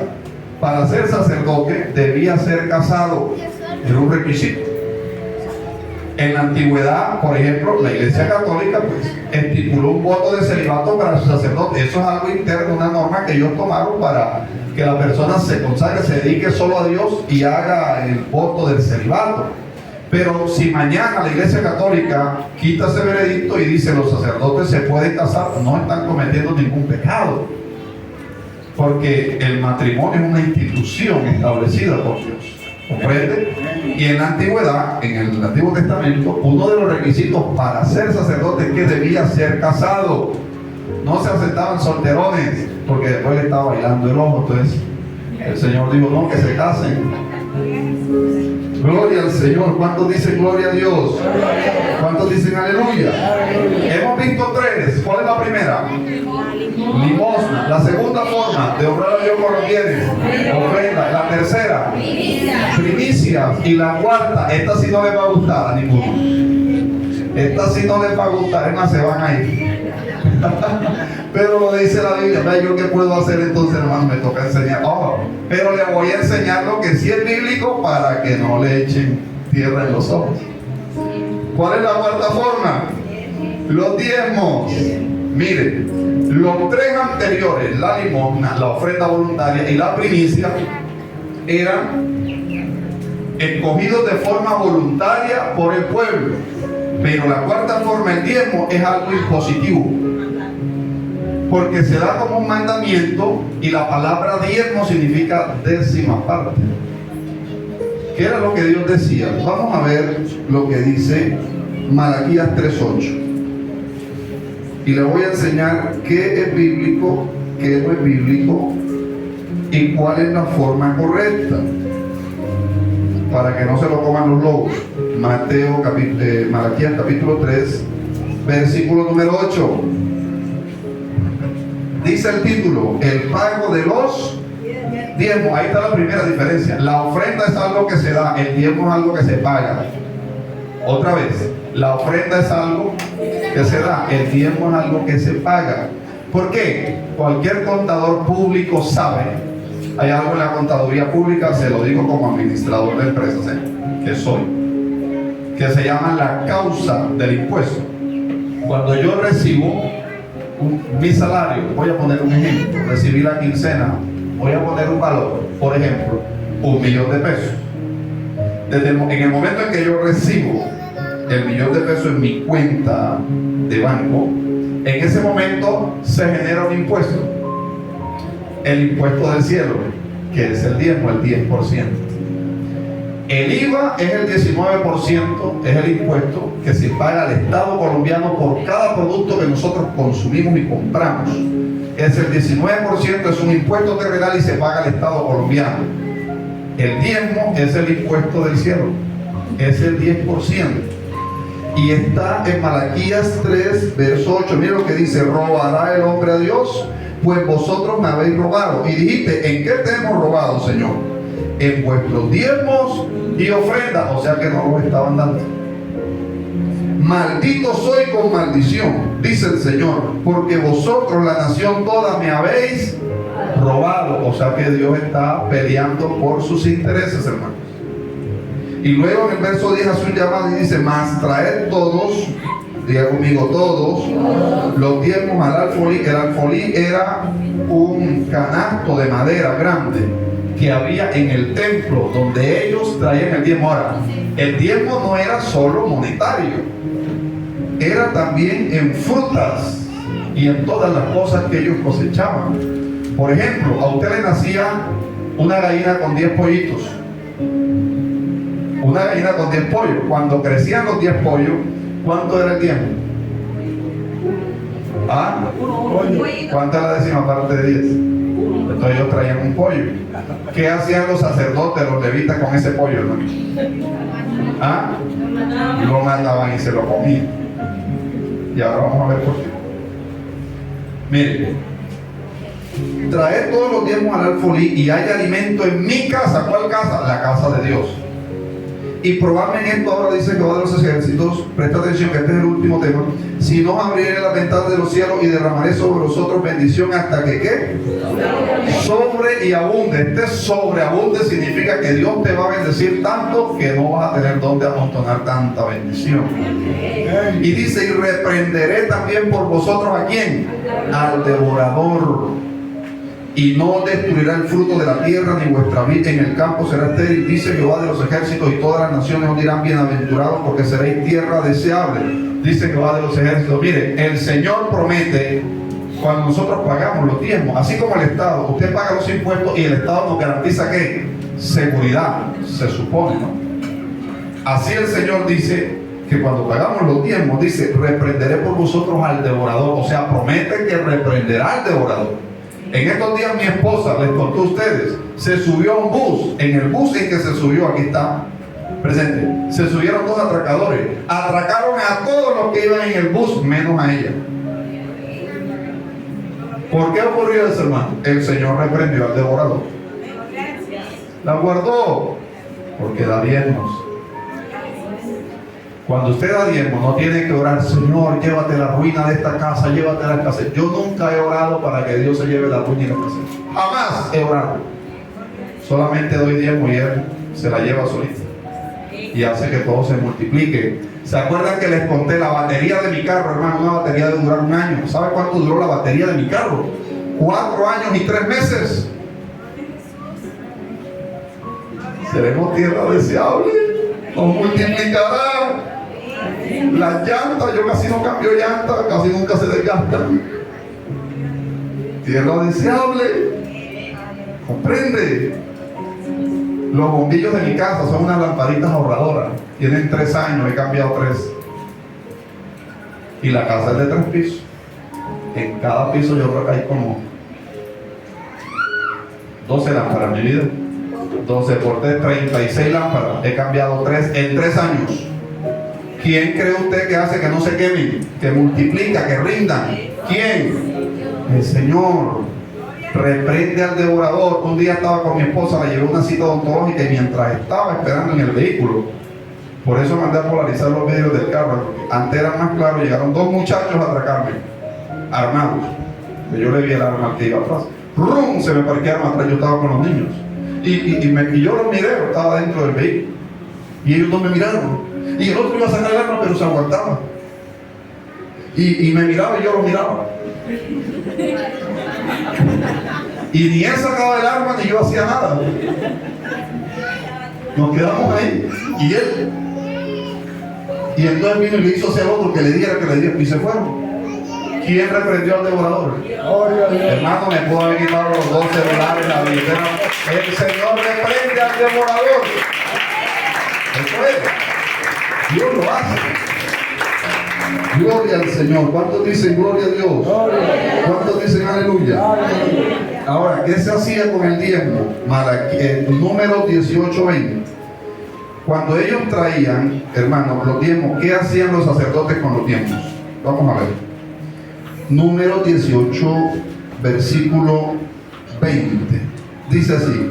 para ser sacerdote debía ser casado, era un requisito. En la antigüedad, por ejemplo, la Iglesia Católica pues estipuló un voto de celibato para sus sacerdotes. Eso es algo interno, una norma que ellos tomaron para que la persona se consagre, se dedique solo a Dios y haga el voto del celibato. Pero si mañana la Iglesia Católica quita ese veredicto y dice: los sacerdotes se pueden casar, no están cometiendo ningún pecado, porque el matrimonio es una institución establecida por Dios. ¿Comprende? Y en la antigüedad, en el Antiguo Testamento, uno de los requisitos para ser sacerdote es que debía ser casado. No se aceptaban solterones, porque después le estaba bailando el ojo. Entonces el Señor dijo, no, que se casen. Gloria al Señor. ¿Cuántos dicen gloria a Dios? ¿Cuántos dicen aleluya? Hemos visto tres. ¿Cuál es la primera? Limosna. La segunda forma de honrar a Dios con los bienes, ofrenda. La tercera, primicias. Y la cuarta, esta sí no les va a gustar a ninguno. Esta sí no les va a gustar, es más, se van a ir. Pero lo dice la Biblia. ¿Yo qué puedo hacer entonces, hermano? Me toca enseñar. Pero le voy a enseñar lo que sí es bíblico para que no le echen tierra en los ojos. ¿Cuál es la cuarta forma? Los diezmos. Mire, los tres anteriores, la limosna, la ofrenda voluntaria y la primicia, eran escogidos de forma voluntaria por el pueblo. Pero la cuarta forma, el diezmo, es algo impositivo, porque se da como un mandamiento, y la palabra diezmo significa décima parte. ¿Qué era lo que Dios decía? Vamos a ver lo que dice Malaquías 3:8. Y le voy a enseñar qué es bíblico, qué no es bíblico y cuál es la forma correcta, para que no se lo coman los lobos. Malaquías capítulo 3, versículo número 8. Dice el título, el pago de los diezmos. Ahí está la primera diferencia. La ofrenda es algo que se da, el diezmo es algo que se paga. Otra vez, la ofrenda es algo que se da, el diezmo es algo que se paga. ¿Por qué? Cualquier contador público sabe. Hay algo en la contaduría pública, se lo digo como administrador de empresas, que soy, que se llama la causa del impuesto. Cuando yo recibo mi salario, voy a poner un ejemplo, recibí la quincena, voy a poner un valor, por ejemplo, $1.000.000 pesos. En el momento en que yo recibo el $1.000.000 en mi cuenta de banco, en ese momento se genera un impuesto, el impuesto del cielo, que es el diezmo, el 10%. El IVA es el 19%, es el impuesto que se paga al Estado colombiano por cada producto que nosotros consumimos y compramos. Es el 19%, es un impuesto terrenal y se paga al Estado colombiano. El diezmo es el impuesto del cielo, es el 10%. Y está en Malaquías 3, verso 8. Mira lo que dice: ¿robará el hombre a Dios? Pues vosotros me habéis robado. Y dijiste, ¿en qué te hemos robado, Señor? En vuestros diezmos y ofrendas. O sea que no los estaban dando. Maldito soy con maldición, dice el Señor, porque vosotros, la nación toda, me habéis robado. O sea que Dios está peleando por sus intereses, hermanos. Y luego en el verso 10 hace un llamado y dice: mas traed todos, diga conmigo, todos los diezmos al alfolí. El alfolí era un canasto de madera grande que había en el templo donde ellos traían el diezmo. Ahora, el diezmo no era solo monetario, era también en frutas y en todas las cosas que ellos cosechaban. Por ejemplo, a usted le nacía una gallina con 10 pollitos. Una gallina con 10 pollos. Cuando crecían los 10 pollos, ¿cuánto era el diezmo? ¿Ah? ¿Cuánto era la décima parte de 10? Entonces ellos traían un pollo. ¿Qué hacían los sacerdotes, los levitas con ese pollo, hermano? ¿Ah? Lo mataban y se lo comían. Y ahora vamos a ver por qué. Miren, traed todos los diezmos al alfolí y hay alimento en mi casa. ¿Cuál casa? La casa de Dios. Y probadme en esto, ahora dice Jehová de los ejércitos. Presta atención que este es el último tema. Si no, abriré las ventanas de los cielos y derramaré sobre vosotros bendición hasta que ¿qué? Sobre y abunde. Este sobreabunde significa que Dios te va a bendecir tanto que no vas a tener donde amontonar tanta bendición. Y dice: y reprenderé también por vosotros ¿a quién? Al devorador. Y no destruirá el fruto de la tierra, ni vuestra vid en el campo será estéril, dice Jehová de los ejércitos, y todas las naciones os dirán bienaventurados, porque seréis tierra deseable, dice Jehová de los ejércitos. Mire, el Señor promete, cuando nosotros pagamos los diezmos, así como el Estado, usted paga los impuestos y el Estado nos garantiza ¿qué? Seguridad. se supone, ¿no? Así el Señor dice que cuando pagamos los diezmos, dice, reprenderé por vosotros al devorador. O sea, promete que reprenderá al devorador. En estos días mi esposa, les conté a ustedes, se subió a un bus. En el bus en que se subió, aquí está presente, se subieron dos atracadores. Atracaron a todos los que iban en el bus, menos a ella. ¿Por qué ocurrió eso, hermano? El Señor reprendió al devorador. La guardó porque da diezmos. Cuando usted da diezmos, no tiene que orar, Señor, llévate la ruina de esta casa, llévate la escasez. Yo nunca he orado para que Dios se lleve la ruina y la escasez. Jamás he orado. Solamente doy diezmos y Él se la lleva solita. Y hace que todo se multiplique. ¿Se acuerdan que les conté la batería de mi carro, hermano? Una batería de durar un año. ¿Sabe cuánto duró la batería de mi carro? 4 años y 3 meses. Seremos tierra deseable. Nos multiplicará. Las llantas, yo casi no cambio llantas, casi nunca se desgastan. Tierra deseable. ¿Comprende? Los bombillos de mi casa son unas lamparitas ahorradoras. Tienen 3 años, he cambiado 3. Y la casa es de 3 pisos. En cada piso yo creo que hay como 12 lámparas, mi vida. 12 por 3, 36 lámparas. He cambiado 3 en 3 años. ¿Quién cree usted que hace que no se quemen? Que multiplica, que rindan. ¿Quién? El Señor. Reprende al devorador. Un día estaba con mi esposa, la llevé a una cita odontológica y mientras estaba esperando en el vehículo, por eso mandé a polarizar los vidrios del carro, porque antes era más claro, llegaron 2 muchachos a atracarme, armados. Yo le vi el arma que iba atrás. ¡Rum! Se me parquearon atrás, yo estaba con los niños. Y yo los miré, estaba dentro del vehículo. Y ellos no me miraron. Y el otro iba a sacar el arma, pero se aguantaba. Y me miraba y yo lo miraba. Y ni él sacaba el arma ni yo hacía nada. Nos quedamos ahí. Y entonces vino y le hizo hacer otro que le diera, y se fueron. ¿Quién reprendió al devorador? Hermano, me pudo haber quitado los $12 la billetera. El Señor reprende al devorador. Eso es. Dios lo hace. Gloria al Señor. ¿Cuántos dicen gloria a Dios? ¿Cuántos dicen aleluya? Ahora, ¿qué se hacía con el diezmo? Número 18:20. Cuando ellos traían, hermanos, los diezmos, ¿qué hacían los sacerdotes con los diezmos? Vamos a ver. Número 18, versículo 20. Dice así: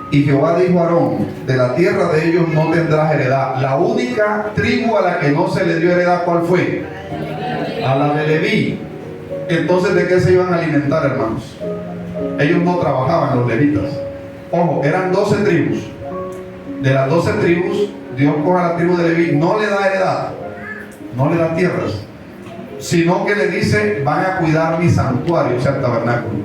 y Jehová dijo a Aarón, de la tierra de ellos no tendrás heredad. La única tribu a la que no se le dio heredad, ¿cuál fue? A la de Leví. Entonces, ¿de qué se iban a alimentar, hermanos? Ellos no trabajaban, los levitas. Ojo, eran 12 tribus. De las 12 tribus, Dios coge a la tribu de Leví, no le da heredad, no le da tierras, sino que le dice, van a cuidar mi santuario, o sea, el tabernáculo.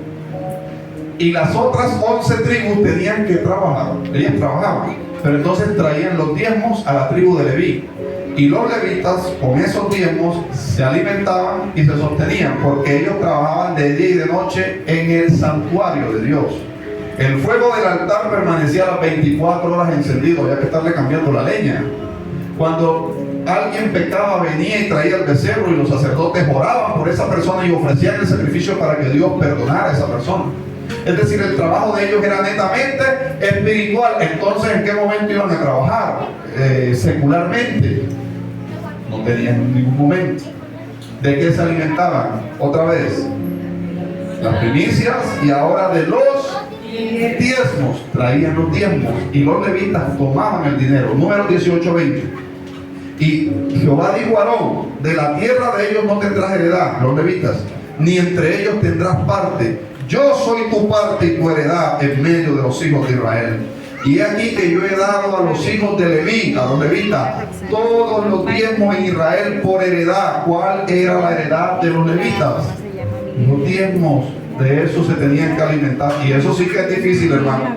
Y las otras 11 tribus tenían que trabajar, ellas trabajaban, pero entonces traían los diezmos a la tribu de Leví. Y los levitas con esos diezmos se alimentaban y se sostenían, porque ellos trabajaban de día y de noche en el santuario de Dios. El fuego del altar permanecía las 24 horas encendido, había que estarle cambiando la leña. Cuando alguien pecaba, venía y traía el becerro y los sacerdotes oraban por esa persona y ofrecían el sacrificio para que Dios perdonara a esa persona. Es decir, el trabajo de ellos era netamente espiritual. Entonces, ¿en qué momento iban a trabajar? Secularmente. No tenían ningún momento. ¿De qué se alimentaban? Otra vez, las primicias, y ahora de los diezmos. Traían los diezmos y los levitas tomaban el dinero. Número 18:20. Y Jehová dijo a Aarón, de la tierra de ellos no tendrás heredad, los levitas, ni entre ellos tendrás parte. Yo soy tu parte y tu heredad en medio de los hijos de Israel. Y he aquí que yo he dado a los hijos de Leví, a los levitas, todos los diezmos en Israel por heredad. ¿Cuál era la heredad de los levitas? Los diezmos. De eso se tenían que alimentar. Y eso sí que es difícil, hermano.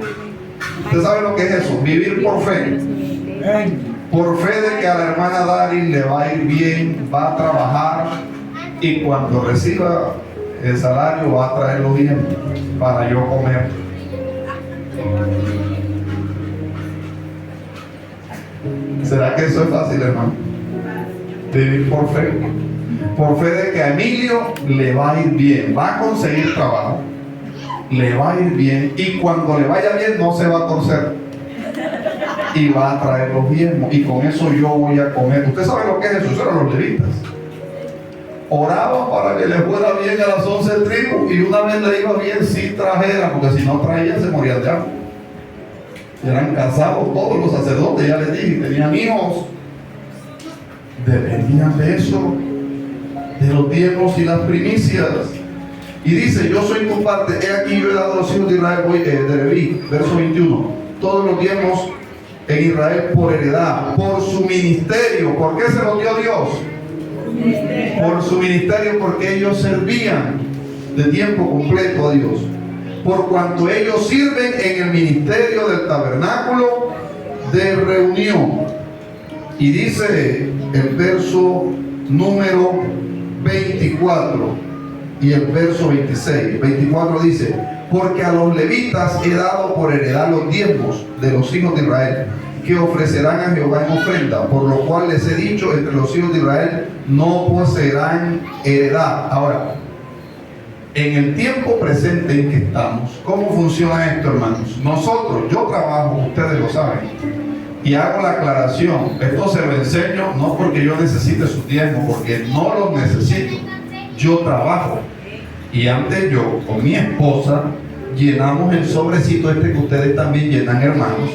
¿Usted sabe lo que es eso? Vivir por fe. Por fe de que a la hermana Dari le va a ir bien, va a trabajar, y cuando reciba el salario va a traer los diezmos para yo comer. ¿Será que eso es fácil, hermano? Vivir por fe. Por fe de que a Emilio le va a ir bien, va a conseguir trabajo, le va a ir bien, y cuando le vaya bien no se va a torcer y va a traer los diezmos, y con eso yo voy a comer. Usted sabe lo que es eso, eso eran los levitas. Oraban para que le fuera bien a las 11 tribus, y una vez le iba bien si trajera, porque si no traían se morían de hambre. Eran casados todos los sacerdotes, ya les dije, tenían hijos, dependían de eso, de los diezmos y las primicias. Y dice: yo soy tu parte, he aquí yo he dado a los hijos de Israel, de Leví, verso 21, todos los diezmos en Israel por heredad, por su ministerio. ¿Por qué se los dio Dios? Por su ministerio, porque ellos servían de tiempo completo a Dios, por cuanto ellos sirven en el ministerio del tabernáculo de reunión. Y dice el verso número 24 y el verso 26. 24 dice: porque a los levitas he dado por heredad los diezmos de los hijos de Israel, que ofrecerán a Jehová en ofrenda, por lo cual les he dicho: entre los hijos de Israel no poseerán heredad. Ahora, en el tiempo presente en que estamos, ¿cómo funciona esto, hermanos? Nosotros, yo trabajo, ustedes lo saben, y hago la aclaración, esto se lo enseño no porque yo necesite sus diezmos, porque no los necesito. Yo trabajo, y antes yo con mi esposa llenamos el sobrecito este que ustedes también llenan, hermanos,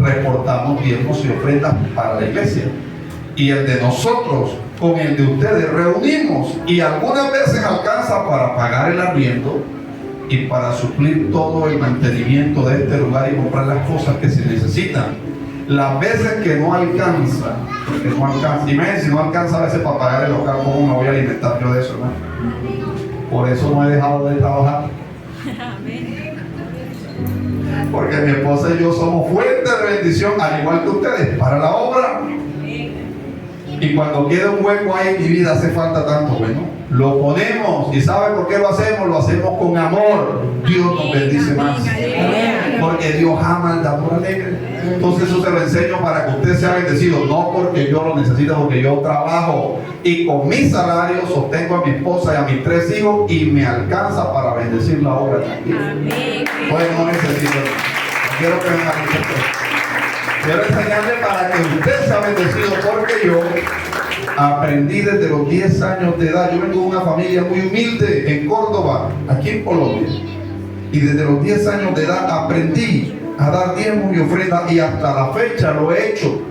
reportamos diezmos y ofrendas para la iglesia, y el de nosotros con el de ustedes reunimos, y algunas veces alcanza para pagar el arriendo y para suplir todo el mantenimiento de este lugar y comprar las cosas que se necesitan. Las veces que no alcanza, imagínense si no alcanza a veces para pagar el local, ¿cómo me voy a alimentar yo de eso, hermano? Por eso no he dejado de trabajar. Porque mi esposa y yo somos fuentes de bendición, al igual que ustedes, para la obra. Y cuando queda un hueco ahí en mi vida, hace falta tanto, bueno, lo ponemos. ¿Y sabe por qué lo hacemos? Lo hacemos con amor. Dios nos bendice más, porque Dios ama el amor alegre. Entonces eso se lo enseño para que usted sea bendecido, no porque yo lo necesito, porque yo trabajo y con mi salario sostengo a mi esposa y a mis 3 hijos, y me alcanza para bendecir la obra también. Pues no necesito, quiero que me manifieste. Quiero enseñarle para que usted sea bendecido, porque yo aprendí desde los 10 años de edad. Yo vengo de una familia muy humilde en Córdoba, aquí en Colombia, y desde los 10 años de edad aprendí a dar diezmos y ofrendas, y hasta la fecha lo he hecho,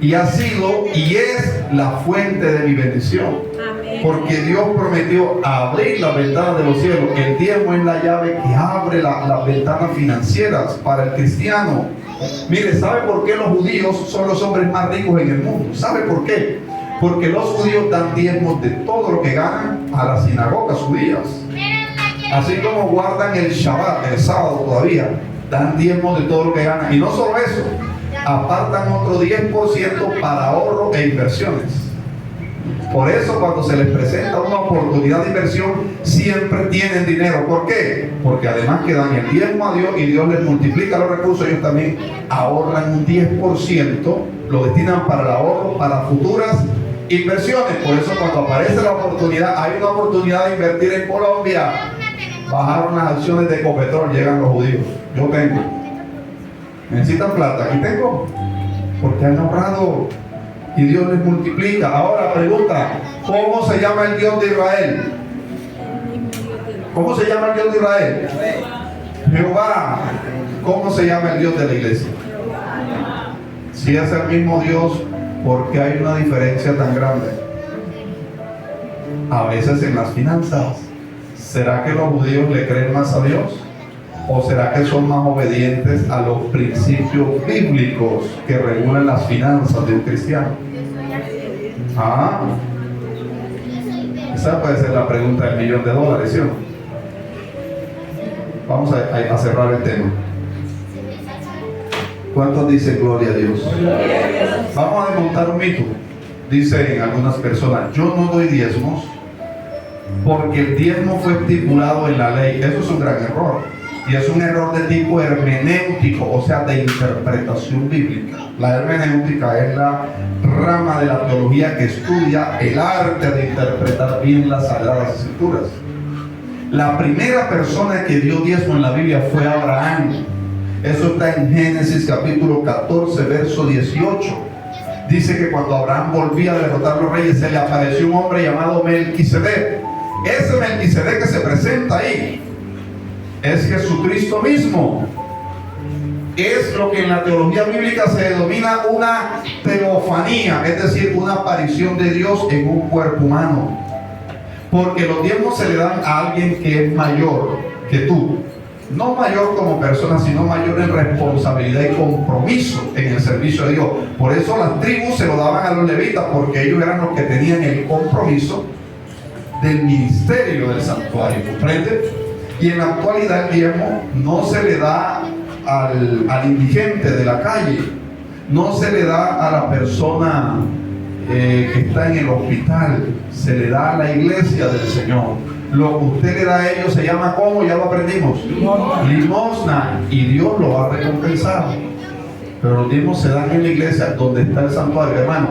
y ha sido y es la fuente de mi bendición. Porque Dios prometió abrir las ventanas de los cielos. El diezmo es la llave que abre las ventanas financieras para el cristiano. Mire, ¿sabe por qué los judíos son los hombres más ricos en el mundo? ¿Sabe por qué? Porque los judíos dan diezmos de todo lo que ganan a las sinagogas judías. Así como guardan el Shabbat, el sábado todavía, dan diezmos de todo lo que ganan. Y no solo eso, apartan otro 10% para ahorro e inversiones. Por eso cuando se les presenta una oportunidad de inversión, siempre tienen dinero. ¿Por qué? Porque además que dan el diezmo a Dios y Dios les multiplica los recursos, ellos también ahorran un 10%, lo destinan para el ahorro, para futuras inversiones. Por eso cuando aparece la oportunidad, hay una oportunidad de invertir en Colombia, bajaron las acciones de Ecopetrol, llegan los judíos. Yo tengo. ¿Necesitan plata? Aquí tengo. Porque han ahorrado y Dios les multiplica. Ahora pregunta, ¿cómo se llama el Dios de Israel? ¿Cómo se llama el Dios de Israel? Jehová. ¿Cómo se llama el Dios de la iglesia? Si es el mismo Dios, ¿por qué hay una diferencia tan grande? A veces en las finanzas. ¿Será que los judíos le creen más a Dios? ¿O será que son más obedientes a los principios bíblicos que regulan las finanzas de un cristiano? Esa puede ser la pregunta del $1.000.000, ¿sí o no? Vamos a cerrar el tema. ¿Cuántos dicen gloria a Dios? Vamos a desmontar un mito. Dicen algunas personas: yo no doy diezmos porque el diezmo fue estipulado en la ley. Eso es un gran error. Y es un error de tipo hermenéutico, o sea, de interpretación bíblica. La hermenéutica es la rama de la teología que estudia el arte de interpretar bien las Sagradas Escrituras. La primera persona que dio diezmo en la Biblia fue Abraham. Eso está en Génesis capítulo 14, verso 18. Dice que cuando Abraham volvía a derrotar a los reyes, se le apareció un hombre llamado Melquisedec. Ese Melquisedec que se presenta ahí es Jesucristo mismo. Es lo que en la teología bíblica se denomina una teofanía, es decir, una aparición de Dios en un cuerpo humano. Porque los diezmos se le dan a alguien que es mayor que tú. No mayor como persona, sino mayor en responsabilidad y compromiso en el servicio de Dios. Por eso las tribus se lo daban a los levitas, porque ellos eran los que tenían el compromiso del ministerio del santuario, ¿comprende? Y en la actualidad el diezmo no se le da al indigente de la calle, no se le da a la persona que está en el hospital, se le da a la iglesia del Señor. Lo que usted le da a ellos se llama, ¿cómo? Ya lo aprendimos, limosna, y Dios lo va a recompensar. Pero los diezmos se dan en la iglesia donde está el santuario. Hermano,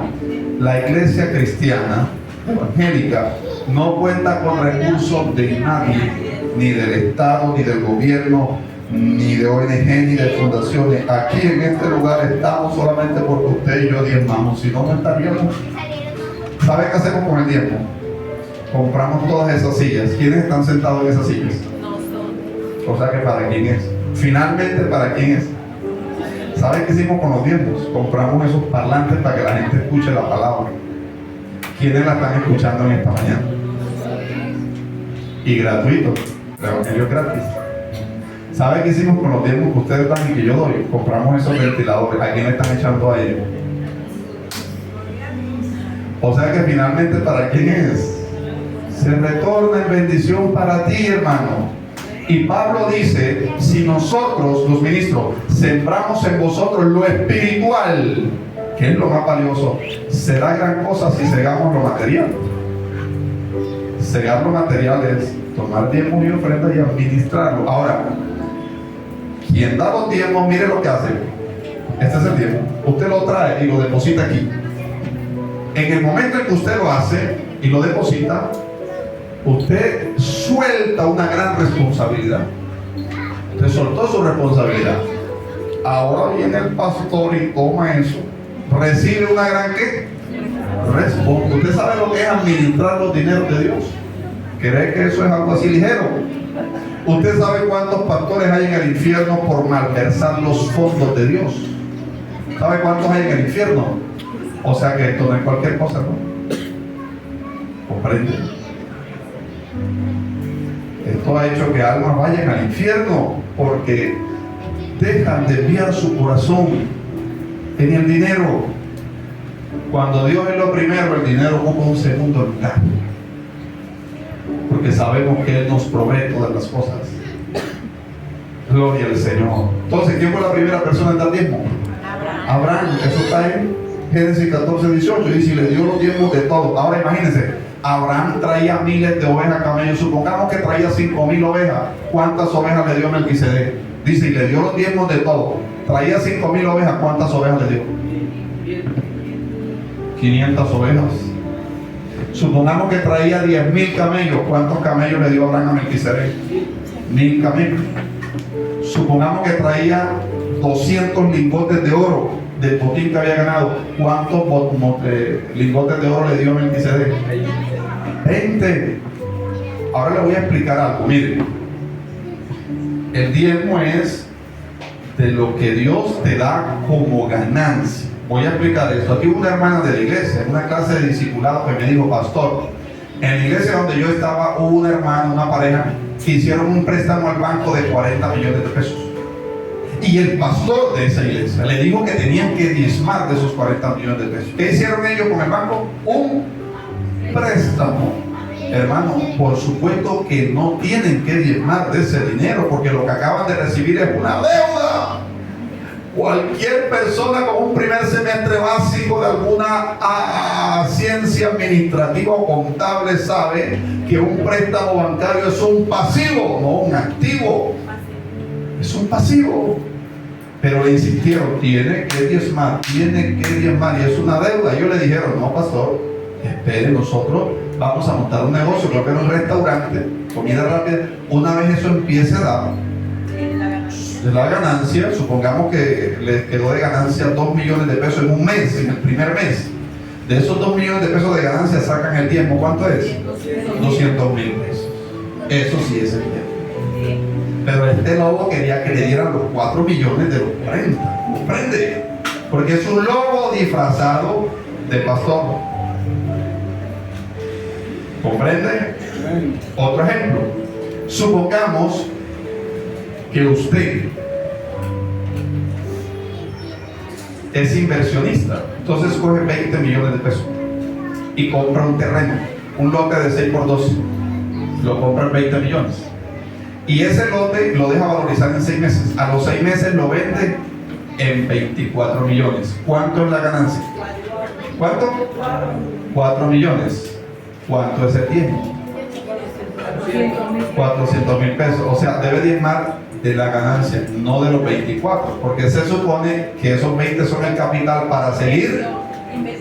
la iglesia cristiana evangélica no cuenta con recursos de nadie, ni del Estado, ni del gobierno, ni de ONG, ni de fundaciones. Aquí en este lugar estamos solamente porque usted y yo diezmamos. Si no, no estaríamos. ¿Sabe qué hacemos con el diezmo? Compramos todas esas sillas. ¿Quiénes están sentados en esas sillas? O sea que ¿para quién es? Finalmente, ¿para quién es? ¿Sabe qué hicimos con los diezmos? Compramos esos parlantes para que la gente escuche la palabra. ¿Quiénes la están escuchando en esta mañana? Y gratuito. El evangelio es gratis. ¿Sabe qué hicimos con los diezmos que ustedes dan y que yo doy? Compramos esos ventiladores. ¿A quién le están echando a ellos? O sea que finalmente, ¿para quién es? Se retorna en bendición para ti, hermano. Y Pablo dice, si nosotros, los ministros, sembramos en vosotros lo espiritual, que es lo más valioso, será gran cosa si segamos lo material. Segar lo material es tomar diezmos y ofrendas y administrarlo. Ahora, quien da los diezmos, mire lo que hace. Este es el diezmo. Usted lo trae y lo deposita aquí. En el momento en que usted lo hace y lo deposita, usted suelta una gran responsabilidad. Usted soltó su responsabilidad. Ahora viene el pastor y toma eso. Recibe una gran ¿qué? Respuesta. Usted sabe lo que es administrar los dineros de Dios. ¿Cree que eso es algo así ligero? Usted sabe cuántos pastores hay en el infierno por malversar los fondos de Dios. ¿Sabe cuántos hay en el infierno? O sea que esto no es cualquier cosa, ¿no? ¿Comprende? Esto ha hecho que almas vayan al infierno porque dejan de enviar su corazón en el dinero. Cuando Dios es lo primero, el dinero ocupa un segundo lugar, porque sabemos que Él nos provee todas las cosas. Gloria al Señor. Entonces, ¿quién fue la primera persona en dar diezmo? Abraham. Eso está en Génesis 14, 18. Dice, y le dio los diezmos de todo. Ahora imagínense, Abraham traía miles de ovejas, camellos. Supongamos que traía 5,000 ovejas. ¿Cuántas ovejas le dio Melquisedec? Dice, y le dio los diezmos de todo. Traía 5,000 ovejas. ¿Cuántas ovejas le dio? 500 ovejas. Supongamos que traía 10,000 camellos. ¿Cuántos camellos le dio Abraham a Melquisedec? 1,000 camellos. Supongamos que traía 200 lingotes de oro del botín que había ganado. ¿Cuántos lingotes de oro le dio a Melquisedec? 20. Ahora le voy a explicar algo. Mire, el diezmo es de lo que Dios te da como ganancia. Voy a explicar esto. Aquí hubo una hermana de la iglesia, en una clase de discipulado, que me dijo, pastor, en la iglesia donde yo estaba hubo una hermana, una pareja, que hicieron un préstamo al banco de 40 millones de pesos. Y el pastor de esa iglesia le dijo que tenían que diezmar de esos 40 millones de pesos. ¿Qué hicieron ellos con el banco? Un préstamo. Hermano, por supuesto que no tienen que diezmar de ese dinero, porque lo que acaban de recibir es una deuda. Cualquier persona con un primer semestre básico de alguna ciencia administrativa o contable sabe que un préstamo bancario es un pasivo, no un activo. Es un pasivo. Pero le insistieron, tiene que diezmar, y es una deuda. Ellos le dijeron, no, pastor, espere, nosotros vamos a montar un negocio, creo que era un restaurante, comida rápida. Una vez eso empiece a dar de la ganancia, supongamos que le quedó de ganancia 2 millones de pesos en un mes, en el primer mes. De esos 2 millones de pesos de ganancia sacan el diezmo. ¿Cuánto es? 200,000 pesos. Eso sí es el diezmo. Pero este lobo quería que le dieran los 4 millones de los 40. ¿Comprende? Porque es un lobo disfrazado de pastor. ¿Comprende? Otro ejemplo. Supongamos que usted es inversionista. Entonces coge 20 millones de pesos y compra un terreno, un lote de 6 por 12. Lo compra en 20 millones. Y ese lote lo deja valorizar en 6 meses. A los 6 meses lo vende en 24 millones. ¿Cuánto es la ganancia? ¿Cuánto? 4 millones. ¿Cuánto es el tiempo? 400,000 pesos. O sea, debe diezmar de la ganancia, no de los 24. Porque se supone que esos 20 son el capital para seguir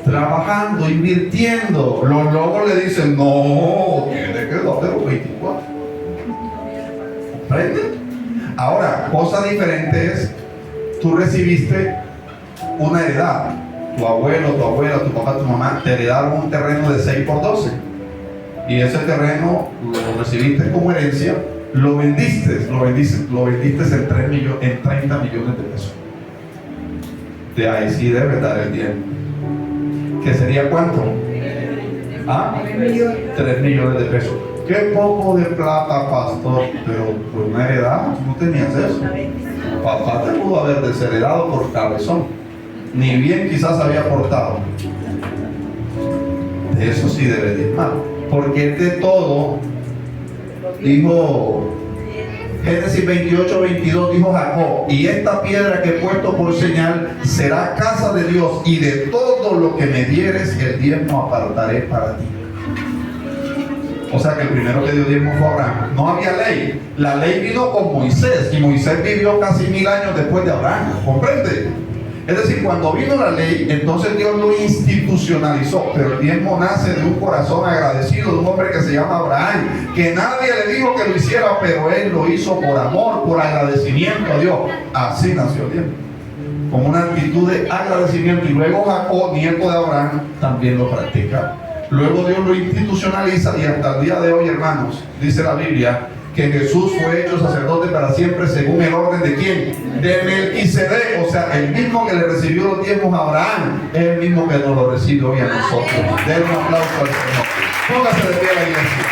trabajando, invirtiendo. Los lobos le dicen, no, tiene que dar de los 24. ¿Comprenden? Ahora, cosa diferente es, tú recibiste una heredad. Tu abuelo, tu abuela, tu papá, tu mamá te heredaron un terreno de 6 por 12. Y ese terreno lo recibiste como herencia, lo vendiste en 30 millones de pesos. De ahí sí debe dar el tiempo. ¿Que sería cuánto? 3 millones de pesos. Qué poco de plata, pastor, pero por una heredad no tenías eso. Papá te pudo haber desheredado por cabezón, ni bien quizás había aportado. De eso sí debe diezmar, porque de todo, dijo Génesis 28:22, dijo Jacob, y esta piedra que he puesto por señal será casa de Dios, y de todo lo que me dieres el diezmo apartaré para ti. O sea que el primero que dio diezmo fue Abraham. No había ley. La ley vino con Moisés, y Moisés vivió casi 1000 años después de Abraham. ¿Comprende? Es decir, cuando vino la ley, entonces Dios lo institucionalizó. Pero el diezmo nace de un corazón agradecido, de un hombre que se llama Abraham, que nadie le dijo que lo hiciera, pero él lo hizo por amor, por agradecimiento a Dios. Así nació el diezmo, como una actitud de agradecimiento. Y luego Jacob, nieto de Abraham, también lo practica. Luego Dios lo institucionaliza, y hasta el día de hoy, hermanos, dice la Biblia que Jesús fue hecho sacerdote para siempre según el orden de ¿quién? De Melquisedec. O sea, el mismo que le recibió los diezmos a Abraham es el mismo que nos lo recibe hoy a nosotros. Den un aplauso al Señor. Póngase de pie a la iglesia.